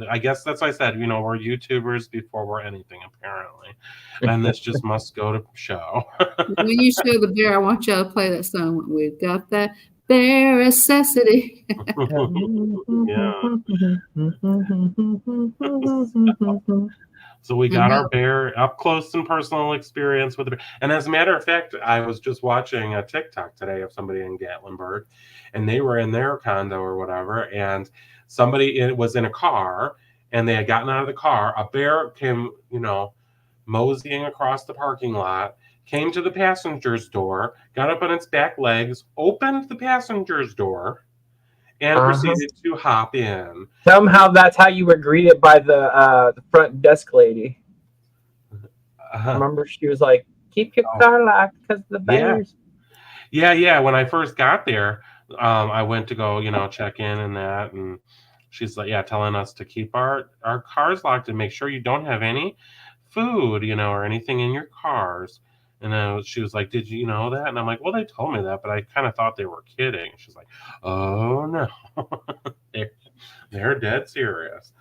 I guess that's why I said, we're YouTubers before we're anything, apparently. And this just must go to show. When you show the bear, I want y'all to play that song. We've got that bear necessity. So we got our bear up close and personal experience with the bear. And as a matter of fact, I was just watching a TikTok today of somebody in Gatlinburg, and they were in their condo or whatever, and somebody was in a car, and they had gotten out of the car. A bear came, moseying across the parking lot, came to the passenger's door, got up on its back legs, opened the passenger's door, and proceeded to hop in. Somehow that's how you were greeted by the front desk lady. Remember, she was like, "Keep your car locked because the bears." Yeah. When I first got there, I went to go, check in and that, and she's like, telling us to keep our cars locked and make sure you don't have any food, or anything in your cars. And then she was like, "Did you know that?" And I'm like, "Well, they told me that, but I kind of thought they were kidding." She's like, "Oh no, they're dead serious."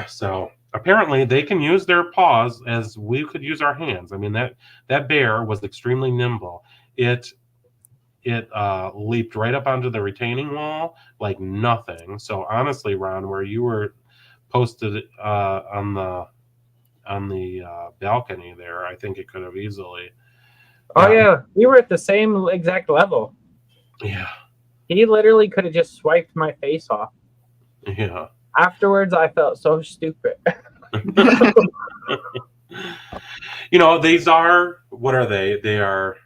So apparently they can use their paws as we could use our hands. I mean, that bear was extremely nimble. It leaped right up onto the retaining wall like nothing. So honestly, Ron, where you were posted on the balcony there, I think it could have easily. Oh yeah, we were at the same exact level. Yeah. He literally could have just swiped my face off. Yeah. Afterwards, I felt so stupid. These are, what are they? They are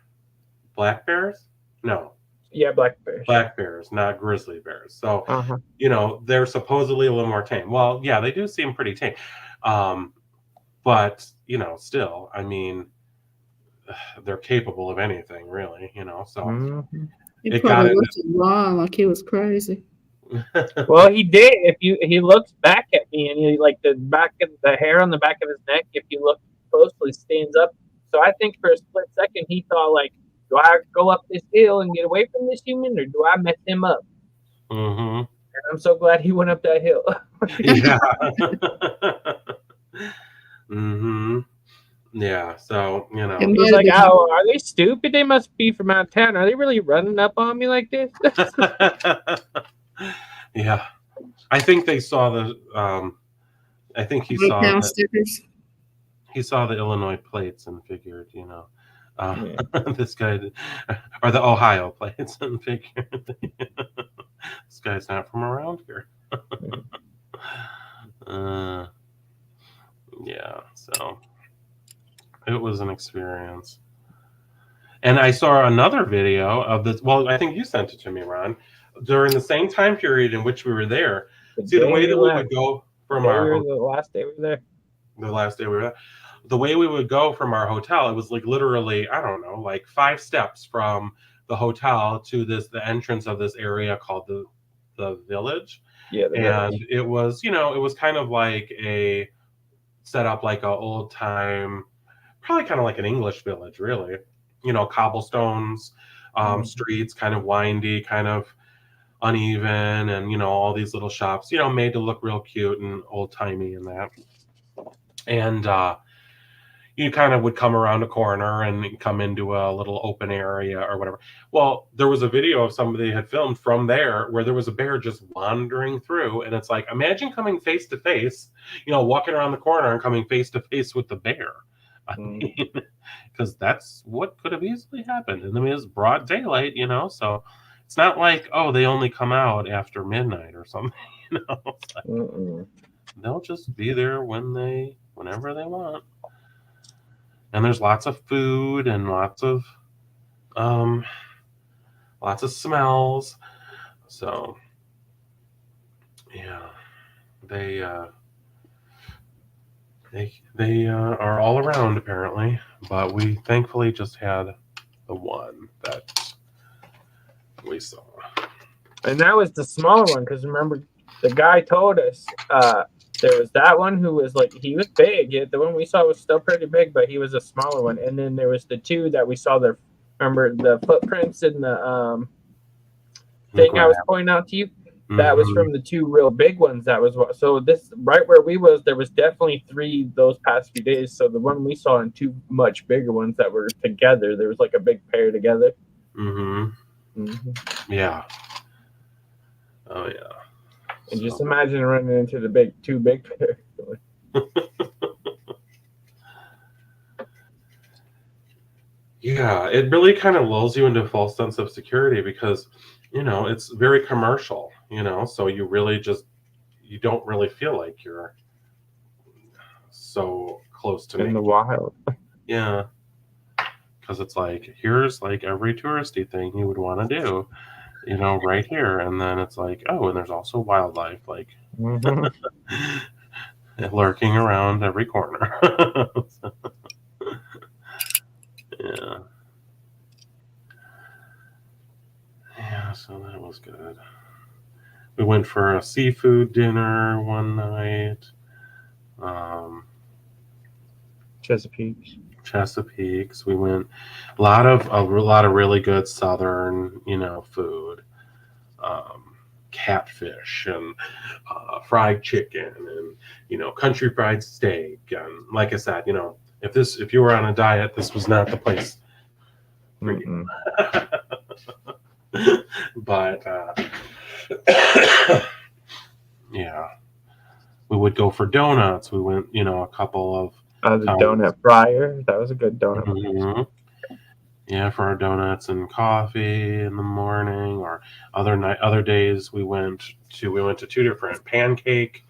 black bears? No. Yeah, black bears. Black bears, not grizzly bears. So, Uh-huh. They're supposedly a little more tame. Well, yeah, they do seem pretty tame. But, still, I mean, they're capable of anything, really, so. He probably looked at Ron like he was crazy. Well, he did. He looks back at me, and he like the hair on the back of his neck, if you look closely, stands up. So I think for a split second he thought like, do I go up this hill and get away from this human, or do I mess him up? Mm-hmm. And I'm so glad he went up that hill. Yeah. Mm-hmm. Yeah. So He's like, "Oh, are they stupid? They must be from out of town. Are they really running up on me like this?" Yeah, I think they saw the. I think he saw the stickers. He saw the Illinois plates and figured, this guy, or the Ohio plates, and figured this guy's not from around here. Yeah, so it was an experience. And I saw another video of this. Well, I think you sent it to me, Ron, during the same time period in which we were there. See, the way that we would go from our the last day we were there. The last day we were there. The way we would go from our hotel, it was like literally, I don't know, like 5 steps from the hotel to the entrance of this area called the village. Yeah, and it was, it was kind of like a set up like a old time, probably kind of like an English village, really. Cobblestones, streets, kind of windy, kind of uneven, and all these little shops, made to look real cute and old timey and that. And you kind of would come around a corner and come into a little open area or whatever. Well, there was a video of somebody had filmed from there where there was a bear just wandering through, and it's like, imagine coming face to face, walking around the corner and coming face to face with the bear. I mean, because that's what could have easily happened. And I mean, it's broad daylight, so it's not like, oh, they only come out after midnight or something. It's like, they'll just be there whenever they want. And there's lots of food and lots of smells. So yeah, they are all around apparently, but we thankfully just had the one that we saw. And that was the smaller one, because remember, the guy told us there was that one who was like, he was big. Yeah, the one we saw was still pretty big, but he was a smaller one. And then there was the 2 that we saw there. Remember the footprints in the thing I was pointing out to you? That was from the 2 real big ones. That was so this right where we was. There was definitely 3 those past few days. So the one we saw and 2 much bigger ones that were together. There was like a big pair together. Yeah. Oh yeah. And just imagine running into the 2 big pairs. Yeah, it really kind of lulls you into a false sense of security because, it's very commercial, so you really just, you don't really feel like you're so close to In the nature. wild. Yeah, because it's like here's like every touristy thing you would want to do, right here, and then it's like, oh, and there's also wildlife like Mhm. lurking around every corner. Yeah, yeah. So that was good. We went for a seafood dinner one night. Chesapeake. Chesapeake's. We went a lot of really good southern, food. Catfish and fried chicken and country fried steak, and like I said, if you were on a diet, this was not the place for you. Mm-mm. But yeah, we would go for donuts. We went, a couple of The times. donut fryer. That was a good donut. Mhm. Yeah, for our donuts and coffee in the morning, or other days we went to two different pancake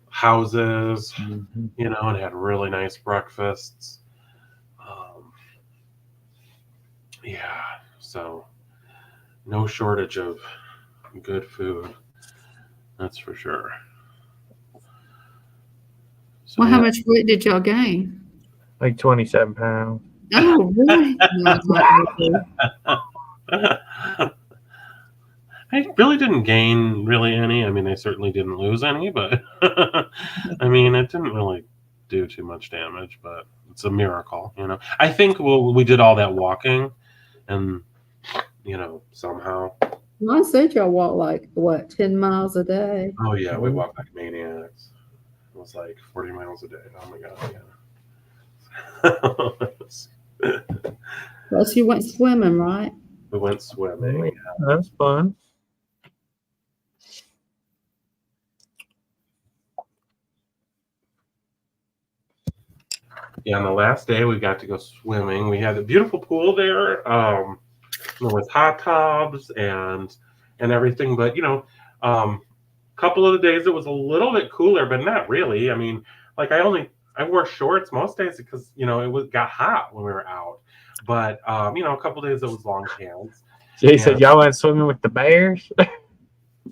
houses, Mhm. and had really nice breakfasts. Yeah, so no shortage of good food, that's for sure. So Well, how yeah, much weight did y'all gain? Like 27 pounds. Oh, really? No, it's not really good. I really didn't gain really any. I mean, I certainly didn't lose any, but I mean, it didn't really do too much damage, but it's a miracle, I think we did all that walking and, somehow. Well, I said y'all walk like, what, 10 miles a day? Oh, yeah, we walked like maniacs. It was like 40 miles a day. Oh, my God, yeah. Plus, you went swimming, right? We went swimming. That's fun. Yeah, on the last day we got to go swimming. We had a beautiful pool there, with hot tubs and everything. But a couple of the days it was a little bit cooler, but not really. I mean, like I wore shorts most days because it got hot when we were out. But a couple of days it was long pants. Jay said y'all went swimming with the bears.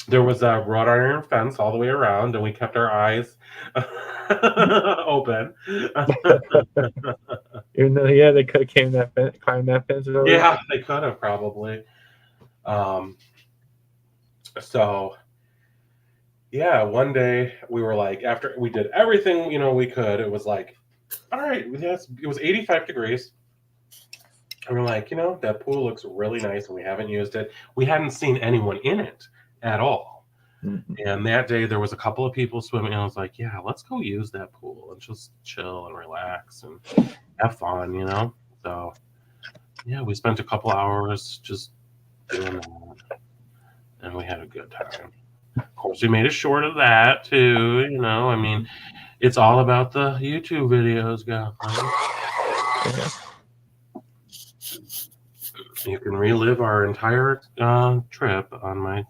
There was a wrought iron fence all the way around, and we kept our eyes open. Even though, yeah, they could have climbed that fence. Yeah, they could have probably. So yeah, one day we were like, after we did everything we could, it was like, all right, yes, it was 85 degrees. And we're like, that pool looks really nice, and we haven't used it. We hadn't seen anyone in it at all. Mm-hmm. And that day there was a couple of people swimming, and I was like, yeah, let's go use that pool and just chill and relax and have fun, So yeah, we spent a couple hours just doing that, and we had a good time. Of course, we made a short of that too, I mean, it's all about the YouTube videos, guys. You can relive our entire trip on my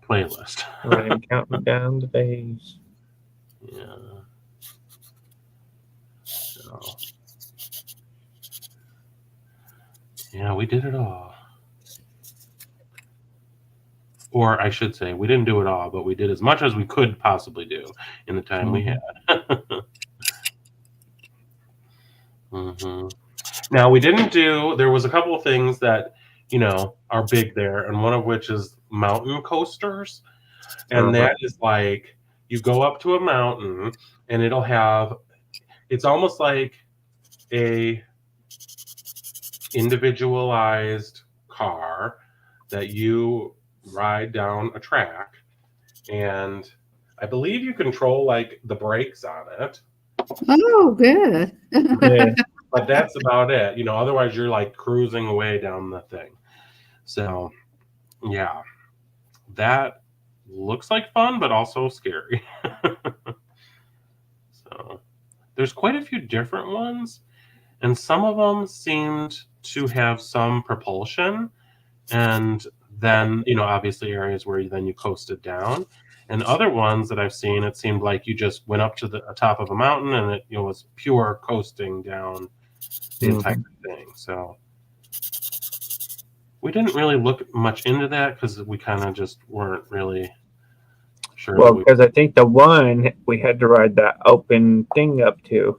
playlist. I'm counting down the days. Yeah. So, yeah, we did it all. Or I should say, we didn't do it all, but we did as much as we could possibly do in the time we had. Mm-hmm. Now, we didn't there was a couple of things that, are big there, and one of which is mountain coasters. And that is like, you go up to a mountain, and it's almost like a individualized car that you ride down a track, and I believe you control like the brakes on it. Oh, good. Yeah. But that's about it. Otherwise you're like cruising away down the thing. So yeah, that looks like fun, but also scary. So there's quite a few different ones, and some of them seemed to have some propulsion, and then obviously areas where then you coast it down. And other ones that I've seen, it seemed like you just went up to the top of a mountain and it was pure coasting down the entire thing. So we didn't really look much into that because we kind of just weren't really sure. Well, because I think the one we had to ride that open thing up to.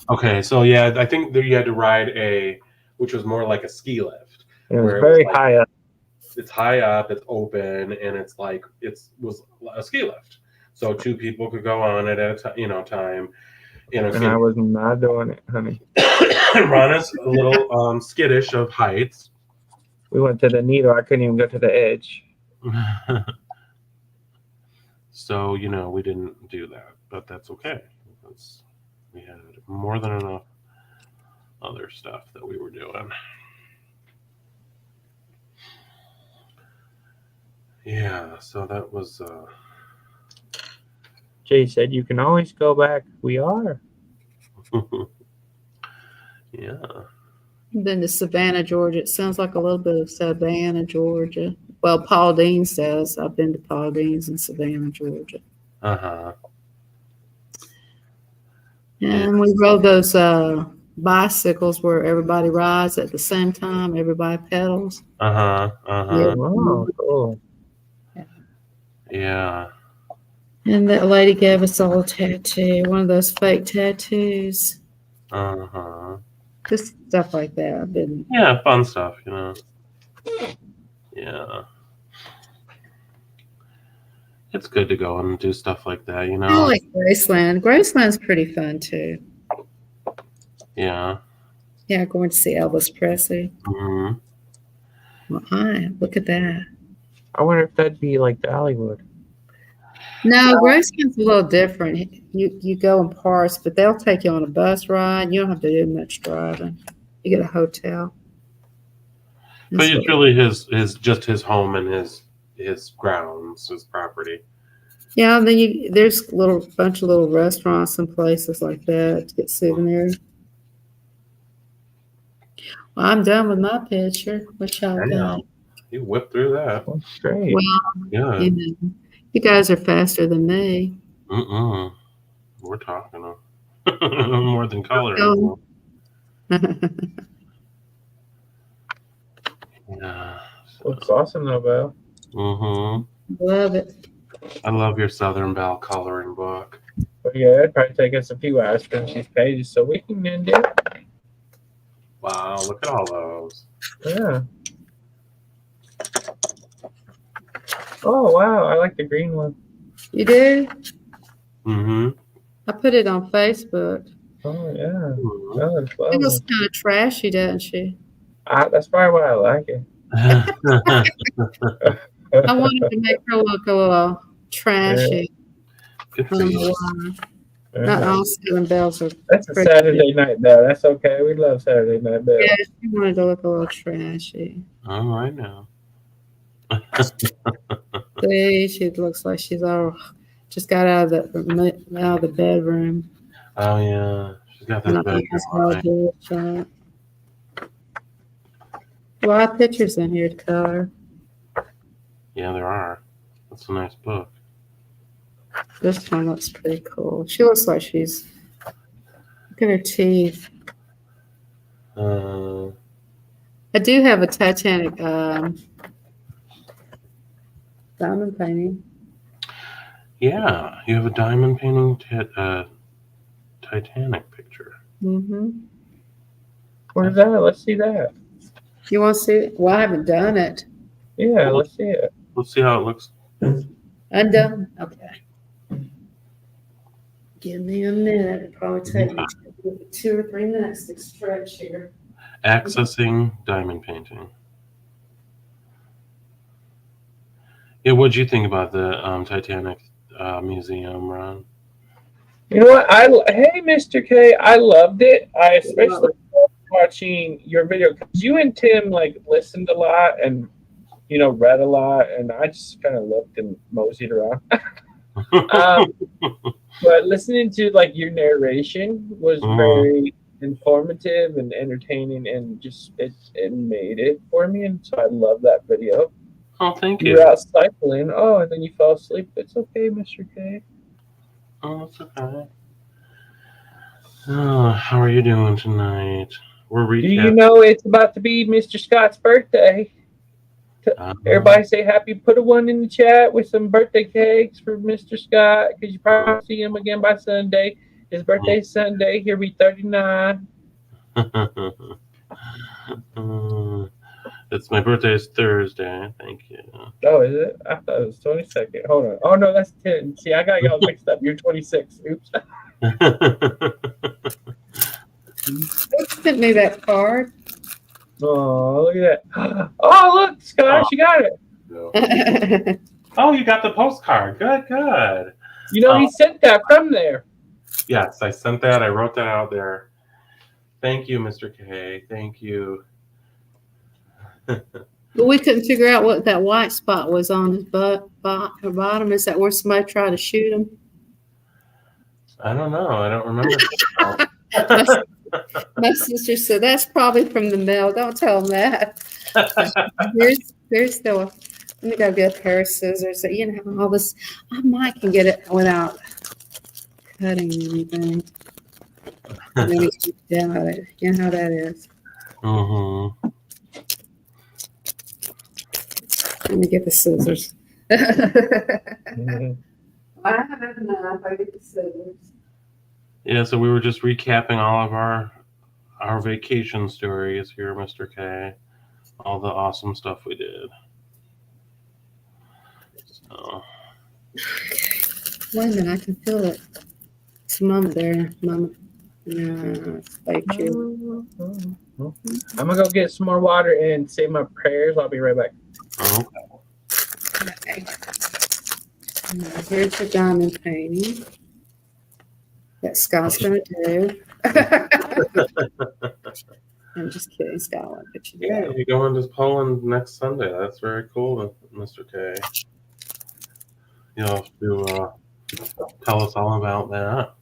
Okay, so yeah, I think that you had to ride which was more like a ski lift. It was very high up. It's high up, it's open, and it's like was a ski lift. So 2 people could go on it at a time. And I was not doing it, honey. Ron is a little skittish of heights. We went to the needle. I couldn't even go to the edge. So, we didn't do that, but that's okay. We had more than enough other stuff that we were doing. Yeah, so that was... Jay said, you can always go back. We are. Yeah. I've been to Savannah, Georgia. It sounds like a little bit of Savannah, Georgia. Well, Paul Dean says I've been to Paul Dean's in Savannah, Georgia. Uh-huh. And we rode those bicycles where everybody rides at the same time. Everybody pedals. Uh-huh. Uh-huh. Yeah. Wow, cool. Yeah. And that lady gave us all a tattoo, one of those fake tattoos. Uh-huh. Just stuff like that. I've been. Yeah, fun stuff, Yeah. It's good to go and do stuff like that, I like Graceland. Graceland's pretty fun too. Yeah. Yeah, going to see Elvis Presley. Mm-hmm. Well, hi, look at that. I wonder if that'd be like the Hollywood. No, Graceland's a little different. You go in parts, but they'll take you on a bus ride. You don't have to do much driving. You get a hotel. But it's really just his home and his grounds, his property. Yeah, then there's a bunch of little restaurants and places like that to get souvenirs. Well, I'm done with my picture. What y'all got? You whipped through that. That's great. Well, Yeah. You guys are faster than me. We're talking more than color. Yeah. Looks awesome though, Belle. Mm-hmm. Love it. I love your Southern Belle coloring book. But yeah, it'd probably take us a few hours to finish these pages, so we can end it. Wow, look at all those. Yeah. Oh wow, I like the green one. You do? Mm-hmm. I put it on Facebook. Oh yeah. Mm-hmm. That looks It lovely. looks kind of trashy, doesn't she? That's probably why I like it. I wanted to make her look a little trashy. Good I for don't know you. why. Not all Southern Bells are. That's a pretty. Saturday night though. That's okay. We love Saturday night Belle. Yeah, she wanted to look a little trashy. All right now. See, she looks like she's all just got out of the bedroom. Oh yeah, she's got that bedroom. Right. A lot of pictures in here to color. Yeah, there are. That's a nice book. This one looks pretty cool. She looks like she's. Look at her teeth. I do have a Titanic diamond painting. Yeah, you have a diamond painting Titanic picture. Mm-hmm. Where's that? Let's see that. You want to see it? Well, I haven't done it. Yeah, let's see it. Let's see how it looks. I'm done. Okay. Give me a minute. It'll probably take me 2 or 3 minutes to stretch here. Accessing diamond painting. Yeah, what'd you think about the Titanic museum, Ron? You know what? Hey, Mr. K, I loved it. I especially loved watching your video because you and Tim listened a lot and read a lot, and I just kind of looked and moseyed around. But listening to your narration was very informative and entertaining, and just it made it for me, and so I love that video. Oh, thank You were you. out cycling. Oh, and then you fell asleep. It's okay, Mr. K. Oh, that's okay. Oh, how are you doing tonight? We're Do you recapping. know it's about to be Mr. Scott's birthday? Everybody say happy. Put a one in the chat with some birthday cakes for Mr. Scott because you probably see him again by Sunday. His birthday's Sunday. He'll be 39. It's my birthday is Thursday. Thank you. Oh, is it? I thought it was 22nd. Hold on. Oh, no, that's 10. See, I got y'all mixed up. You're 26. Oops. They sent me that card. Oh, look at that. Oh, look, Scott, she got it. Oh, you got the postcard. Good, good. You know, he sent that from there. Yes, I sent that. I wrote that out there. Thank you, Mr. K. Thank you. But we couldn't figure out what that white spot was on his butt, or bottom. Is that where somebody tried to shoot him? I don't know. I don't remember. My sister said that's probably from the mail. Don't tell them that. Here's the. Let me go get a pair of scissors. So, you know all this. I might can get it without cutting anything. And then it's down it. You know how that is. Mm-hmm. Let me get the scissors. Mhm. I have enough. I get the scissors. Yeah, so we were just recapping all of our vacation stories here, Mr. K. All the awesome stuff we did. So. Wait a minute, I can feel it. It's Mama there. Mama. No, thank you. I'm going to go get some more water and say my prayers. I'll be right back. Oh. Okay. Here's the diamond painting that Scott's going to do. I'm just kidding, Scott. But you Yeah, you're going to Poland next Sunday. That's very cool, Mr. K. You'll have to tell us all about that.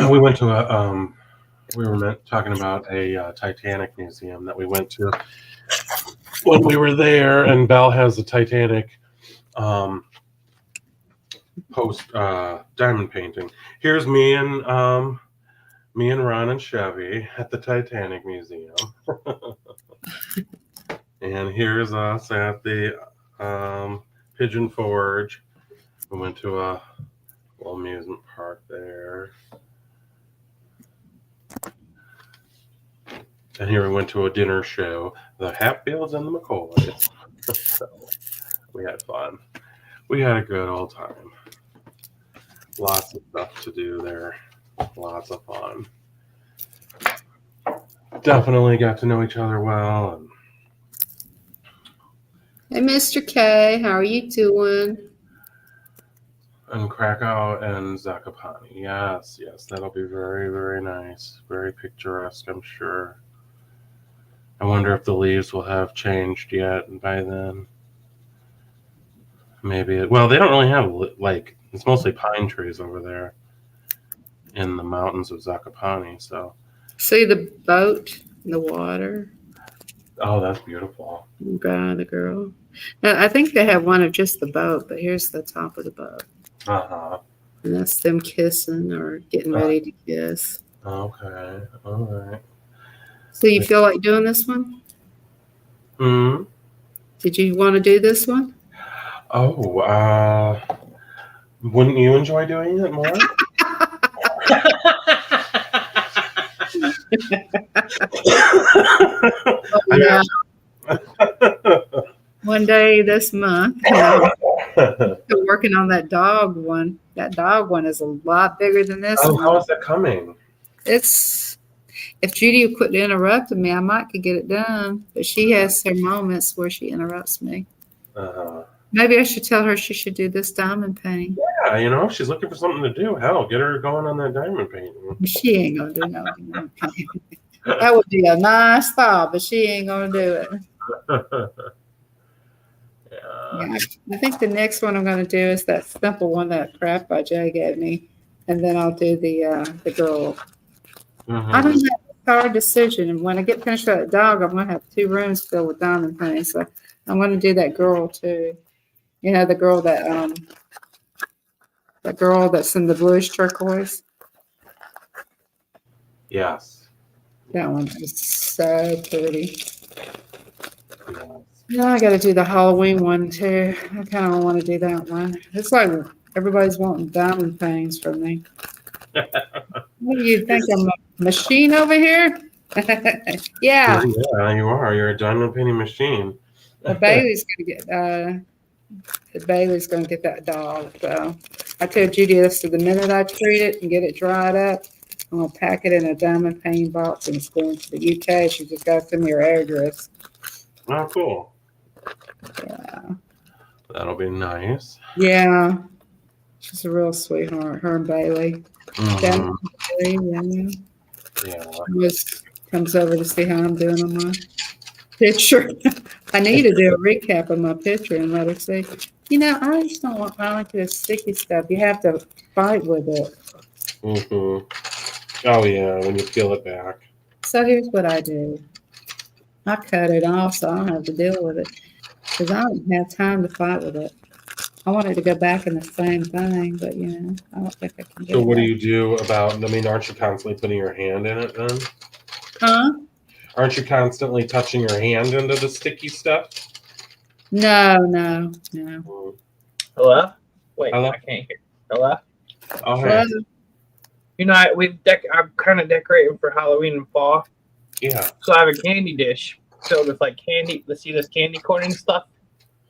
We went to a we were talking about a Titanic museum that we went to when we were there, and Belle has a Titanic post diamond painting. Here's me and Ron and Chevy at the Titanic Museum. And here's us at the Pigeon Forge. We went to a little amusement park there. And here we went to a dinner show, the Hatfields and the McCoys. So we had fun. We had a good old time. Lots of stuff to do there. Lots of fun. Definitely got to know each other well. Hey, Mr. K, how are you doing? And Krakow and Zakopane. Yes, that'll be very, very nice. Very picturesque, I'm sure. I wonder if the leaves will have changed yet by then. Maybe. Well, they don't really have, it's mostly pine trees over there in the mountains of Zakopane, so. See the boat in the water? Oh, that's beautiful. By the girl. Now, I think they have one of just the boat, but here's the top of the boat. Uh-huh. And that's them kissing or getting ready to kiss. Okay, all right. So you feel like doing this one? Hmm. Did you want to do this one? Oh, wouldn't you enjoy doing it more? Yeah. One day this month. Still working on that dog one. That dog one is a lot bigger than this one. How is that coming? It's if Judy would quit interrupting me, I might could get it done. But she has her moments where she interrupts me. Maybe I should tell her she should do this diamond painting. Yeah, she's looking for something to do. Hell, get her going on that diamond painting. She ain't gonna do no diamond painting. That would be a nice thought, but she ain't gonna do it. Yeah, I think the next one I'm gonna do is that simple one that Craft by Jay gave me, and then I'll do the girl. I don't have a hard decision. And when I get finished with that dog, I'm going to have 2 rooms filled with diamond paintings. So I'm going to do that girl too. You know, the girl that's in the bluish turquoise. Yes. That one is so pretty. Yes. Yeah, I got to do the Halloween one too. I kind of want to do that one. It's like everybody's wanting diamond paintings from me. What do you think? I'm a machine over here? Yeah. Yeah, you are. You're a diamond painting machine. Well, Bailey's gonna get that dog. So I told Judy this the minute I treat it and get it dried up, I'm gonna pack it in a diamond painting box and it's going to the UK. She just got to send me her address. Oh, cool. Yeah. That'll be nice. Yeah. She's a real sweetheart, her and Bailey. Mhm. Bailey, Yeah. Just comes over to see how I'm doing on my picture. I need to do a recap of my picture and let her see. You know, I just don't want I like this sticky stuff. You have to fight with it. Oh yeah, when you peel it back. So here's what I do. I cut it off so I don't have to deal with it. Because I don't have time to fight with it. I want it to go back in the same thing, but you know, I don't think I can get So it what do back. you do about? I mean, aren't you constantly putting your hand in it then? Huh? Aren't you constantly touching your hand into the sticky stuff? No. Mm. Hello? Wait, Hello? I can't hear. Hello? Oh, Well, hey. You know, I'm kind of decorating for Halloween and fall. Yeah. So I have a candy dish filled with like candy. Let's see this candy corn and stuff.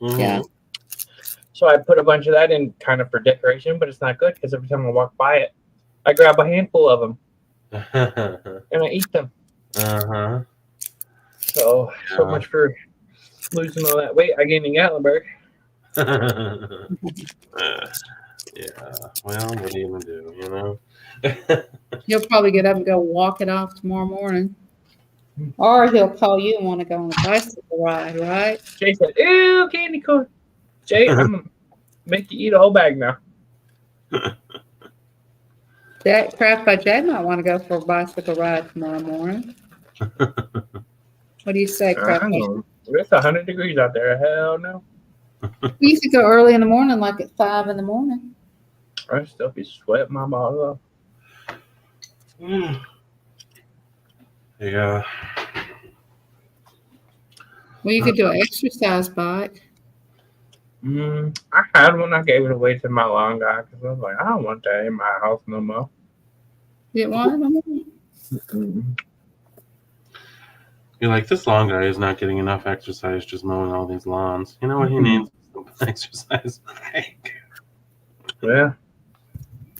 Mhm. Yeah. So I put a bunch of that in kind of for decoration, but it's not good because every time I walk by it, I grab a handful of them and I eat them. Uh-huh. So Yeah. much for losing all that weight I gained in Gatlinburg. Yeah. Well, what are you gonna do? You know. you'll probably get up and go walk it off tomorrow morning. Or he'll call you and want to go on a bicycle ride, right? Jay said, "Ew, candy corn." Jay, I'm gonna make you eat a whole bag now. That Craft by Jay might want to go for a bicycle ride tomorrow morning. What do you say, I Craft by don't know. It's 100 degrees out there. Hell no. We used to go early in the morning, like at 5 in the morning. I still be sweating my bottle off. Yeah. Well, you could do an exercise bike. I had one. I gave it away to my lawn guy because I was like, I don't want that in my house no more. You didn't want it? You're like, this lawn guy is not getting enough exercise just mowing all these lawns. You know what he needs? Some exercise. Yeah.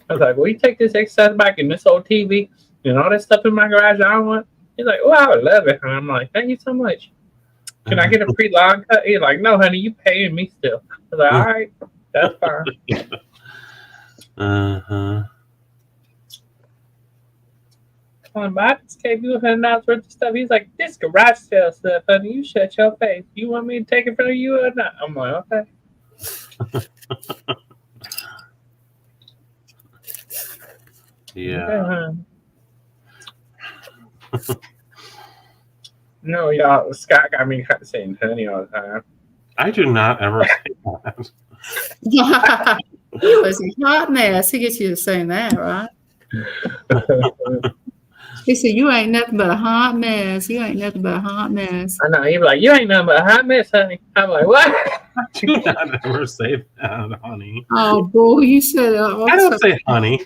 I was like, will you take this exercise bike and this old TV and all that stuff in my garage I don't want? He's like, oh, I would love it. And I'm like, thank you so much. Can I get a pre-lawn cut? He's like, no, honey, you paying me still. I was like, all right, that's fine. Uh-huh. I just gave you $100 worth of stuff. He's like, this garage sale stuff, honey. You shut your face. You want me to take it from you or not? I'm like, okay. Yeah. Okay, no, y'all, Scott got me saying honey all the time. I do not ever say that. He was a hot mess. He gets you to saying that, right? He said, you ain't nothing but a hot mess. You ain't nothing but a hot mess. I know. He be like, you ain't nothing but a hot mess, honey. I'm like, what? I do not ever say that, honey. Oh, boy, you said I don't say honey.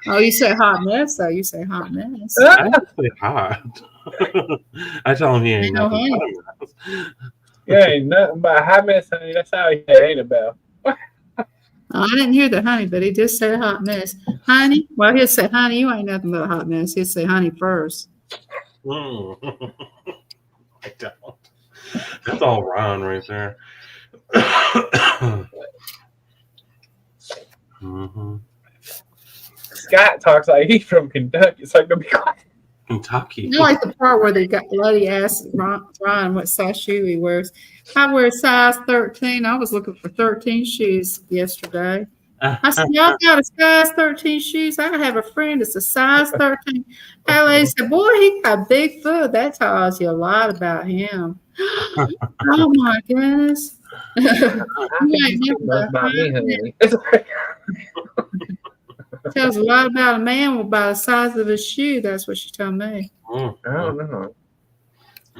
Oh, you say hot mess, though. You say hot mess. I don't say hot. I tell him he ain't No, nothing honey. but a mess. You ain't nothing but a hot mess, honey. That's how he ain't about. Oh, I didn't hear the honey, but he just said hot mess. Honey? Well, he'll say, honey, you ain't nothing but a hot mess. He'll say honey first. I don't. That's all Ron right there. Mm-hmm. Scott talks like he's from Kentucky. So be quiet. Kentucky. You know, like the part where the lady asked Ron what size shoe he wears. I wear size 13. I was looking for 13 shoes yesterday. I said, y'all got a size 13 shoes. I have a friend that's a size 13. That lady said, boy, he got big foot. That tells you a lot about him. Oh my goodness. I You think ain't you never know about me, honey. tells a lot about a man by the size of his shoe. That's what she told me. I don't know.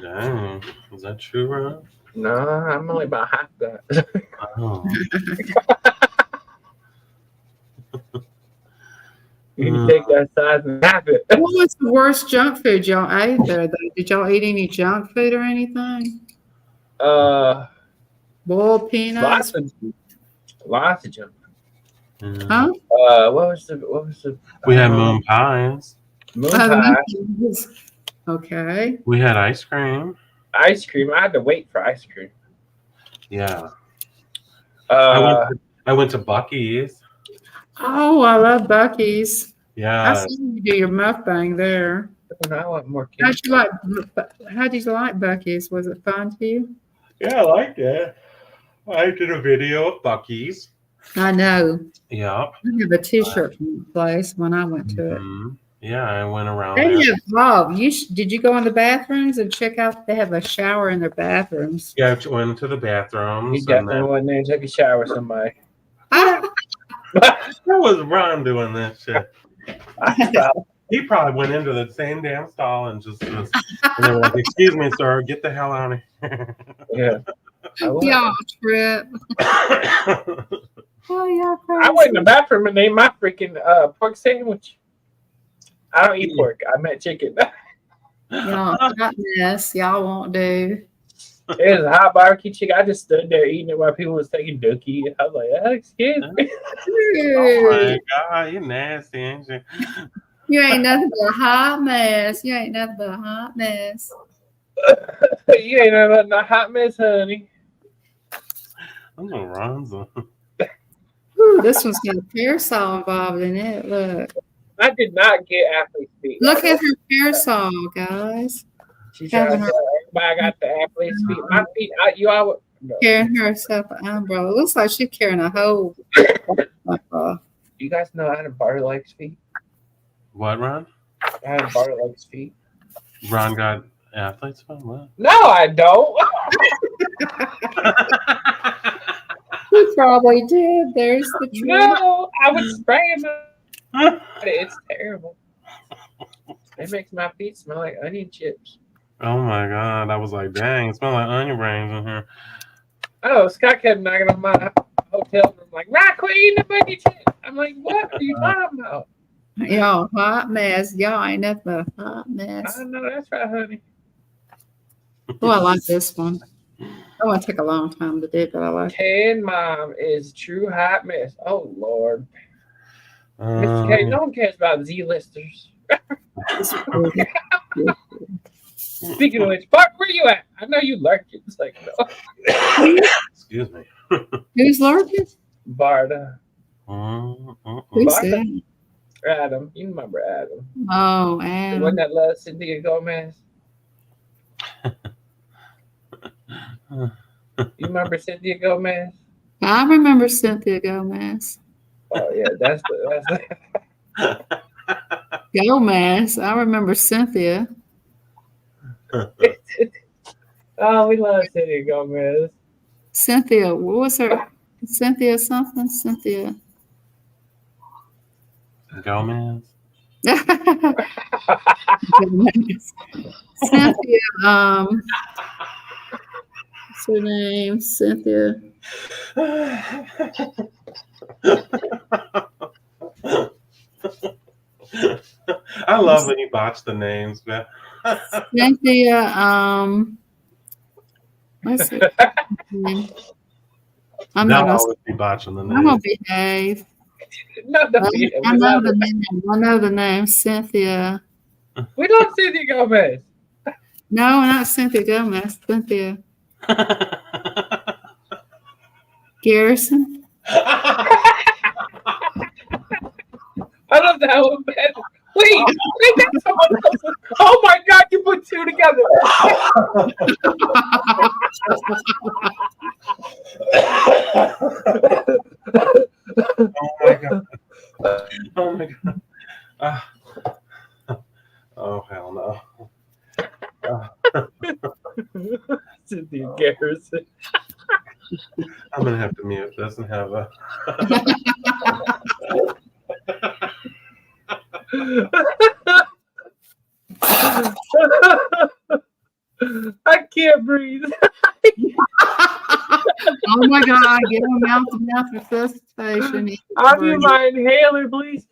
Dang. Is that true, Ron? No, I'm only about half that. Oh. You can take that size and half it. What was the worst junk food y'all ate there? Though? Did y'all eat any junk food or anything? Boiled peanuts? Lots of junk. Yeah. Huh? What was the? We had moon pies. Moon Oh, the pie, monkeys. Okay. We had ice cream. ice cream. I had to wait for ice cream. Yeah. Uh, I went to Bucky's. Oh, I love Bucky's. I Yeah. see you do your mukbang there. I want more How'd candy. you like Bucky's? Was it fun to you? Yeah, I liked it. I did a video of Bucky's. I know. Yep. I have a T-shirt from the place when I went to it. Mhm. Yeah, I went around They there. have love. Did you go in the bathrooms and check out? They have a shower in their bathrooms. Yeah, I went to the You bathrooms. And definitely then, went there and took a shower with somebody. Ah, that was Ron doing that shit. He probably went into the same damn stall and just was, and they were like, "Excuse me, sir, get the hell out of here." Yeah. y'all trip. Oh, y'all crazy. I went in the bathroom and ate my freaking pork sandwich. I don't eat pork. I meant chicken. Y'all hot mess. Y'all won't do. It was a hot barbecue chicken. I just stood there eating it while people was taking dookie. I was like, excuse me. Oh my god, you nasty, ain't you? You ain't nothing but a hot mess. You ain't nothing but a hot mess. You ain't nothing but a hot mess, honey. I'm gonna run some. Ooh, this one's got a parasol involved in it. Look. I did not get athlete's feet. Look at her parasol, guys. She tried to Having her- tell everybody I got the athlete's feet. My feet, you all. No. Carrying herself an umbrella. Looks like she's carrying a whole. You guys know I had barley-legs feet? What, Ron? I had barley-legs feet. Ron got athlete's foot? What? No, I don't. He probably did. There's the truth. No, I was spraying them. It's terrible. It makes my feet smell like onion chips. Oh my god, I was like, dang, it smells like onion brains in here. Oh, Scott kept knocking on my hotel room like, "Rock, quit eating the onion chips." I'm like, "What are you talking about?" Y'all hot mess. Y'all ain't nothing but a hot mess. I know that's right, honey. Oh, I like this one. That one took a long time to do, but I like it. Ken Mom is true hot mess. Oh Lord, Mr. K, no one cares about Z-listers. Speaking of which, Bart, where you at? I know you lurking. It's like, no. Excuse me. Who's lurking? Barda. Who's Barda. that? Adam. You remember Adam. Oh, The Adam. one that loves Cynthia Gomez. You remember Cynthia Gomez? I remember Cynthia Gomez. Oh, yeah, that's Gomez. I remember Cynthia. Oh, we love Cynthia Gomez. Cynthia, what was her? Cynthia something? Cynthia. Gomez. Gomez. Cynthia, what's her name? Cynthia. I love when you botch the names, man. Cynthia, what's her name? I'm They'll not gonna, always be botching the I'm gonna names. behave. No, we I know love the it. name. I know the name. Cynthia. We love Cynthia Gomez. No, not Cynthia Gomez. Cynthia Garrison. I love that one better. Wait, that's someone else's. Oh my God, you put two together. my god! Oh my god! Ah. Oh hell no! Cynthia Garrison. I'm gonna have to mute this and have a. I can't breathe. Oh my God! Give him mouth-to-mouth resuscitation. I'll need my inhaler, please.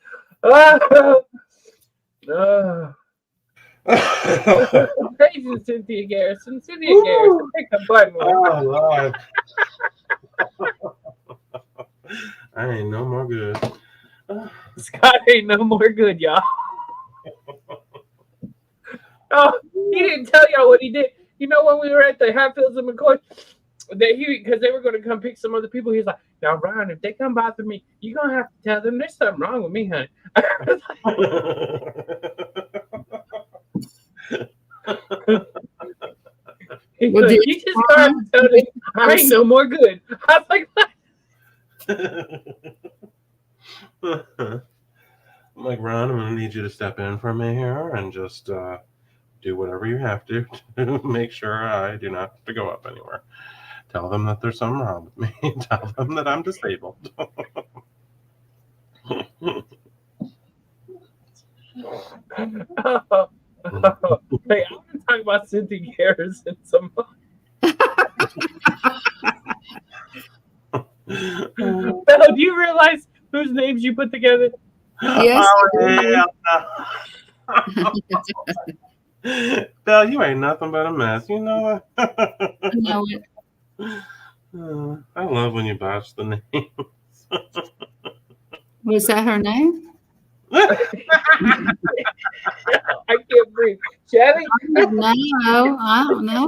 Crazy Cynthia Garrison. Cynthia Garrison, pick a button. Oh Lord! I ain't no more good. Scott ain't no more good, y'all. Oh, he didn't tell y'all what he did. You know, when we were at the Hatfields and McCoy, because they were going to come pick some other people, he's like, "Now, Ryan, if they come bother me, you're going to have to tell them there's something wrong with me, honey." Well, He just started telling me, "I ain't no more good." I was like, I'm like, Ron, I'm gonna need you to step in for me here and just do whatever you have to make sure I do not have to go up anywhere. Tell them that there's something wrong with me. Tell them that I'm disabled. Hey, I want to talk about Cynthia Garrison some more. Belle, do you realize whose names you put together? Yes. Oh, hell no. Belle, you ain't nothing but a mess. You know that? I know it. I love when you botch the name. Was that her name? I can't breathe. Chevy? No, I don't know.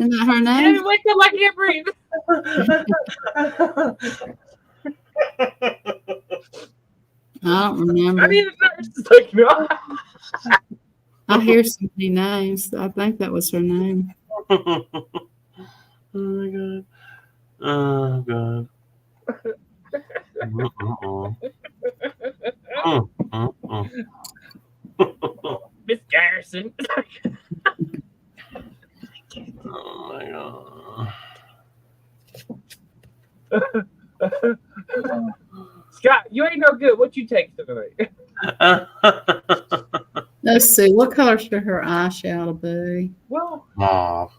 Isn't that her Chevy, name? wake up, I can't breathe. I don't remember. I need a nurse to take me off. I hear so many names. I think that was her name. Oh my god. Oh god. Miss Garrison. Oh my god. Scott, you ain't no good. What you take tonight? Let's see. What color should her eyeshadow be? Well, Mauve.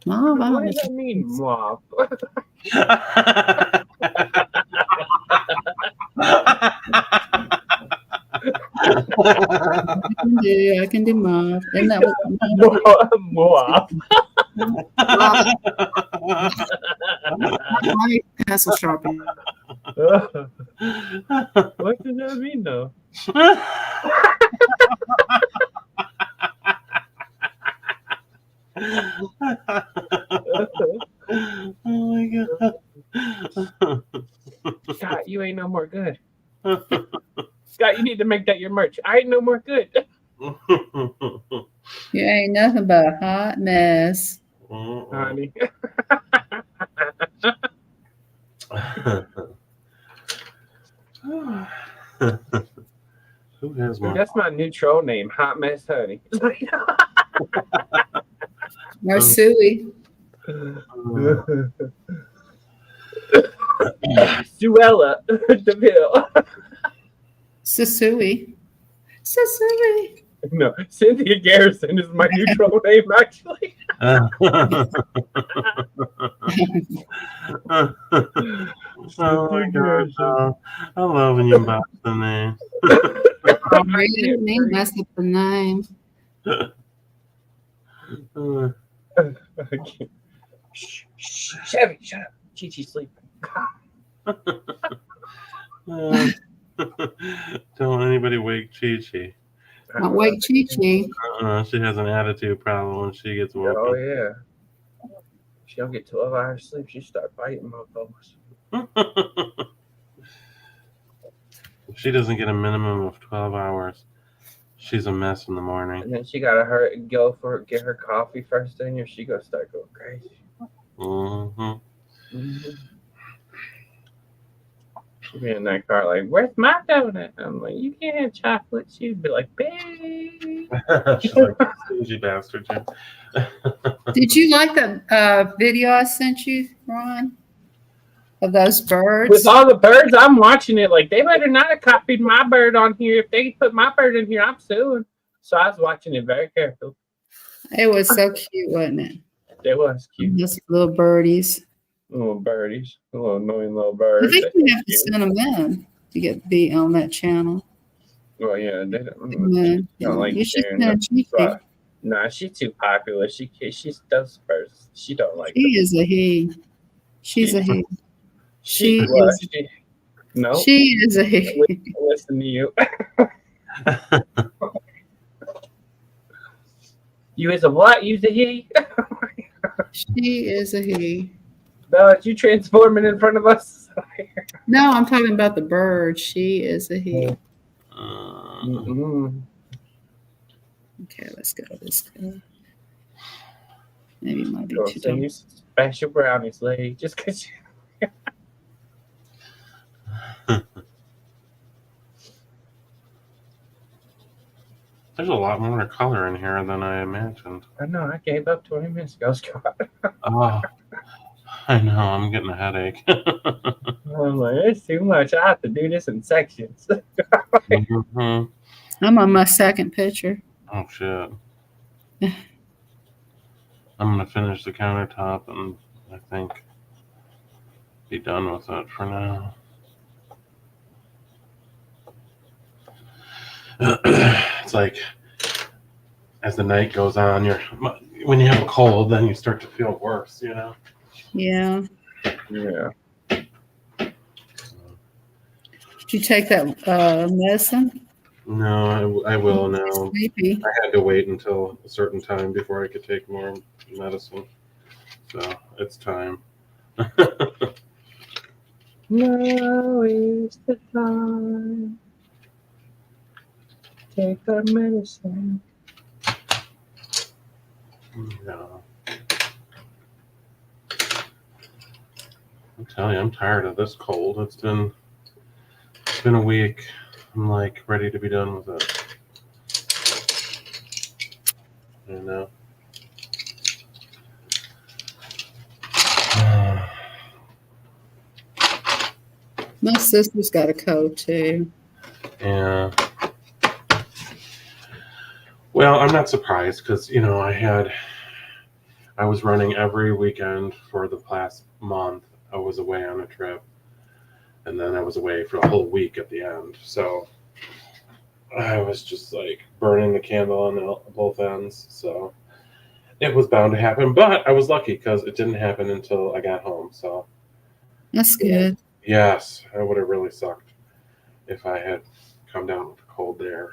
Mauve. I what don't does that mean, mauve? I can do mauve. Isn't that what Mauve. my pencil sharpening? What does that mean, though? Oh my god. Scott, you ain't no more good. Scott, you need to make that your merch. I ain't no more good. You ain't nothing but a hot mess. Honey. Who has more? That's my new troll name, Hot Mess Honey. Or Suey. Suella DeVille. Susui. Susui. No, Cynthia Garrison is my new troll name, actually. Oh my god. I love when you box the name. I really mean mess up the name. Shh, Chevy, shut up. Chi-Chi's sleeping. Don't let anybody wake Chi-Chi. Don't wake Chi-Chi. She has an attitude problem when she gets woken. Oh, yeah. She don't get 12 hours sleep, she start biting motherfuckers. If she doesn't get a minimum of 12 hours, she's a mess in the morning. And then she gotta get her coffee first thing, or she gonna start going crazy. Mm-hmm. She'd be in that car like, "Where's my donut?" I'm like, "You can't have chocolate." She'd be like, "Babe." She's like, stingy bastard. Jim. Did you like the video I sent you, Ron, of those birds? With all the birds, I'm watching it like they better not have copied my bird on here. If they put my bird in here, I'm suing. So I was watching it very carefully. It was so cute, wasn't it? It was cute. Those little birdies. Little birdies, little annoying little I birds. think That's you have to cute. send them in to get be on that channel. Well, yeah, they Yeah. don't like You should sharing send that. Chiefy. But nah, she's too popular. She does birds. She don't like She them. is a he. She's a he. She She what? is. No. She is a he. Listen to you. You is a what? You's a he? She is a he. Belle, you transforming in front of us? No, I'm talking about the bird. She is a he. Mm-mm. Okay, let's go this way. Maybe it might be Don't too send dark. you special brownies, lady. Just because you. There's a lot more color in here than I imagined. I know, I gave up 20 minutes ago, Scott. Oh, I know. I'm getting a headache. I'm like, it's too much. I have to do this in sections. Mhm. I'm on my second picture. Oh, shit. I'm going to finish the countertop and I think be done with it for now. It's like as the night goes on, when you have a cold, then you start to feel worse, you know? Yeah. Yeah. Did you take that medicine? No, I will now. Sleepy. I had to wait until a certain time before I could take more medicine. So it's time. Now is the time. Take our medicine. Yeah. I'm telling you, I'm tired of this cold. It's been a week. I'm like ready to be done with it. You know. My sister's got a cold too. Yeah. Well, I'm not surprised because I was running every weekend for the past month. I was away on a trip, and then I was away for a whole week at the end. So I was just like burning the candle on both ends. So it was bound to happen, but I was lucky because it didn't happen until I got home. So That's good. yes, it would have really sucked if I had come down with a cold there,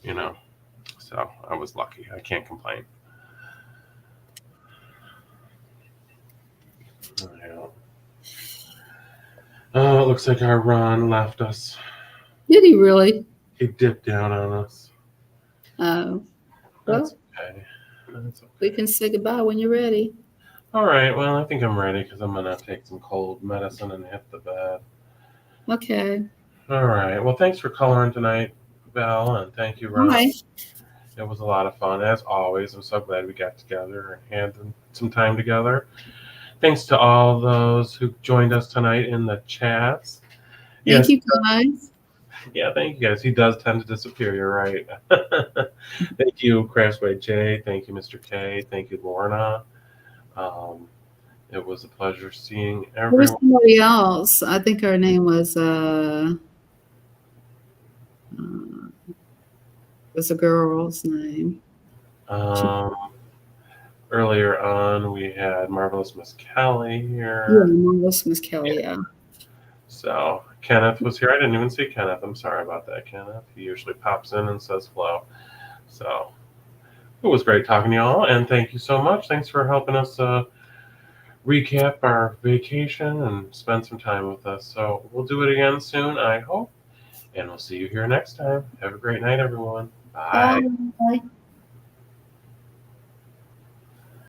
you know. So I was lucky. I can't complain. Oh, it looks like our Ron left us. Did he really? He dipped down on us. Oh. That's Well, okay. That's okay. we can say goodbye when you're ready. All right. Well, I think I'm ready because I'm gonna take some cold medicine and hit the bed. Okay. All right. Well, thanks for coloring tonight, Belle, and thank you, Ron. Bye. It was a lot of fun as always. I'm so glad we got together and had some time together. Thanks to all those who joined us tonight in the chats. Thank you, guys. Yeah, thank you guys. He does tend to disappear. You're right. Thank you, Crashway J. Thank you, Mr. K. Thank you, Lorna. It was a pleasure seeing There was everyone. somebody else. I think her name was a girl's name. Earlier on, we had Marvelous Miss Kelly here. Yeah, Marvelous Miss Kelly. Yeah. So Kenneth was here. I didn't even see Kenneth. I'm sorry about that, Kenneth. He usually pops in and says hello. So it was great talking to y'all, and thank you so much. Thanks for helping us recap our vacation and spend some time with us. So we'll do it again soon, I hope, and we'll see you here next time. Have a great night, everyone. Bye. Bye.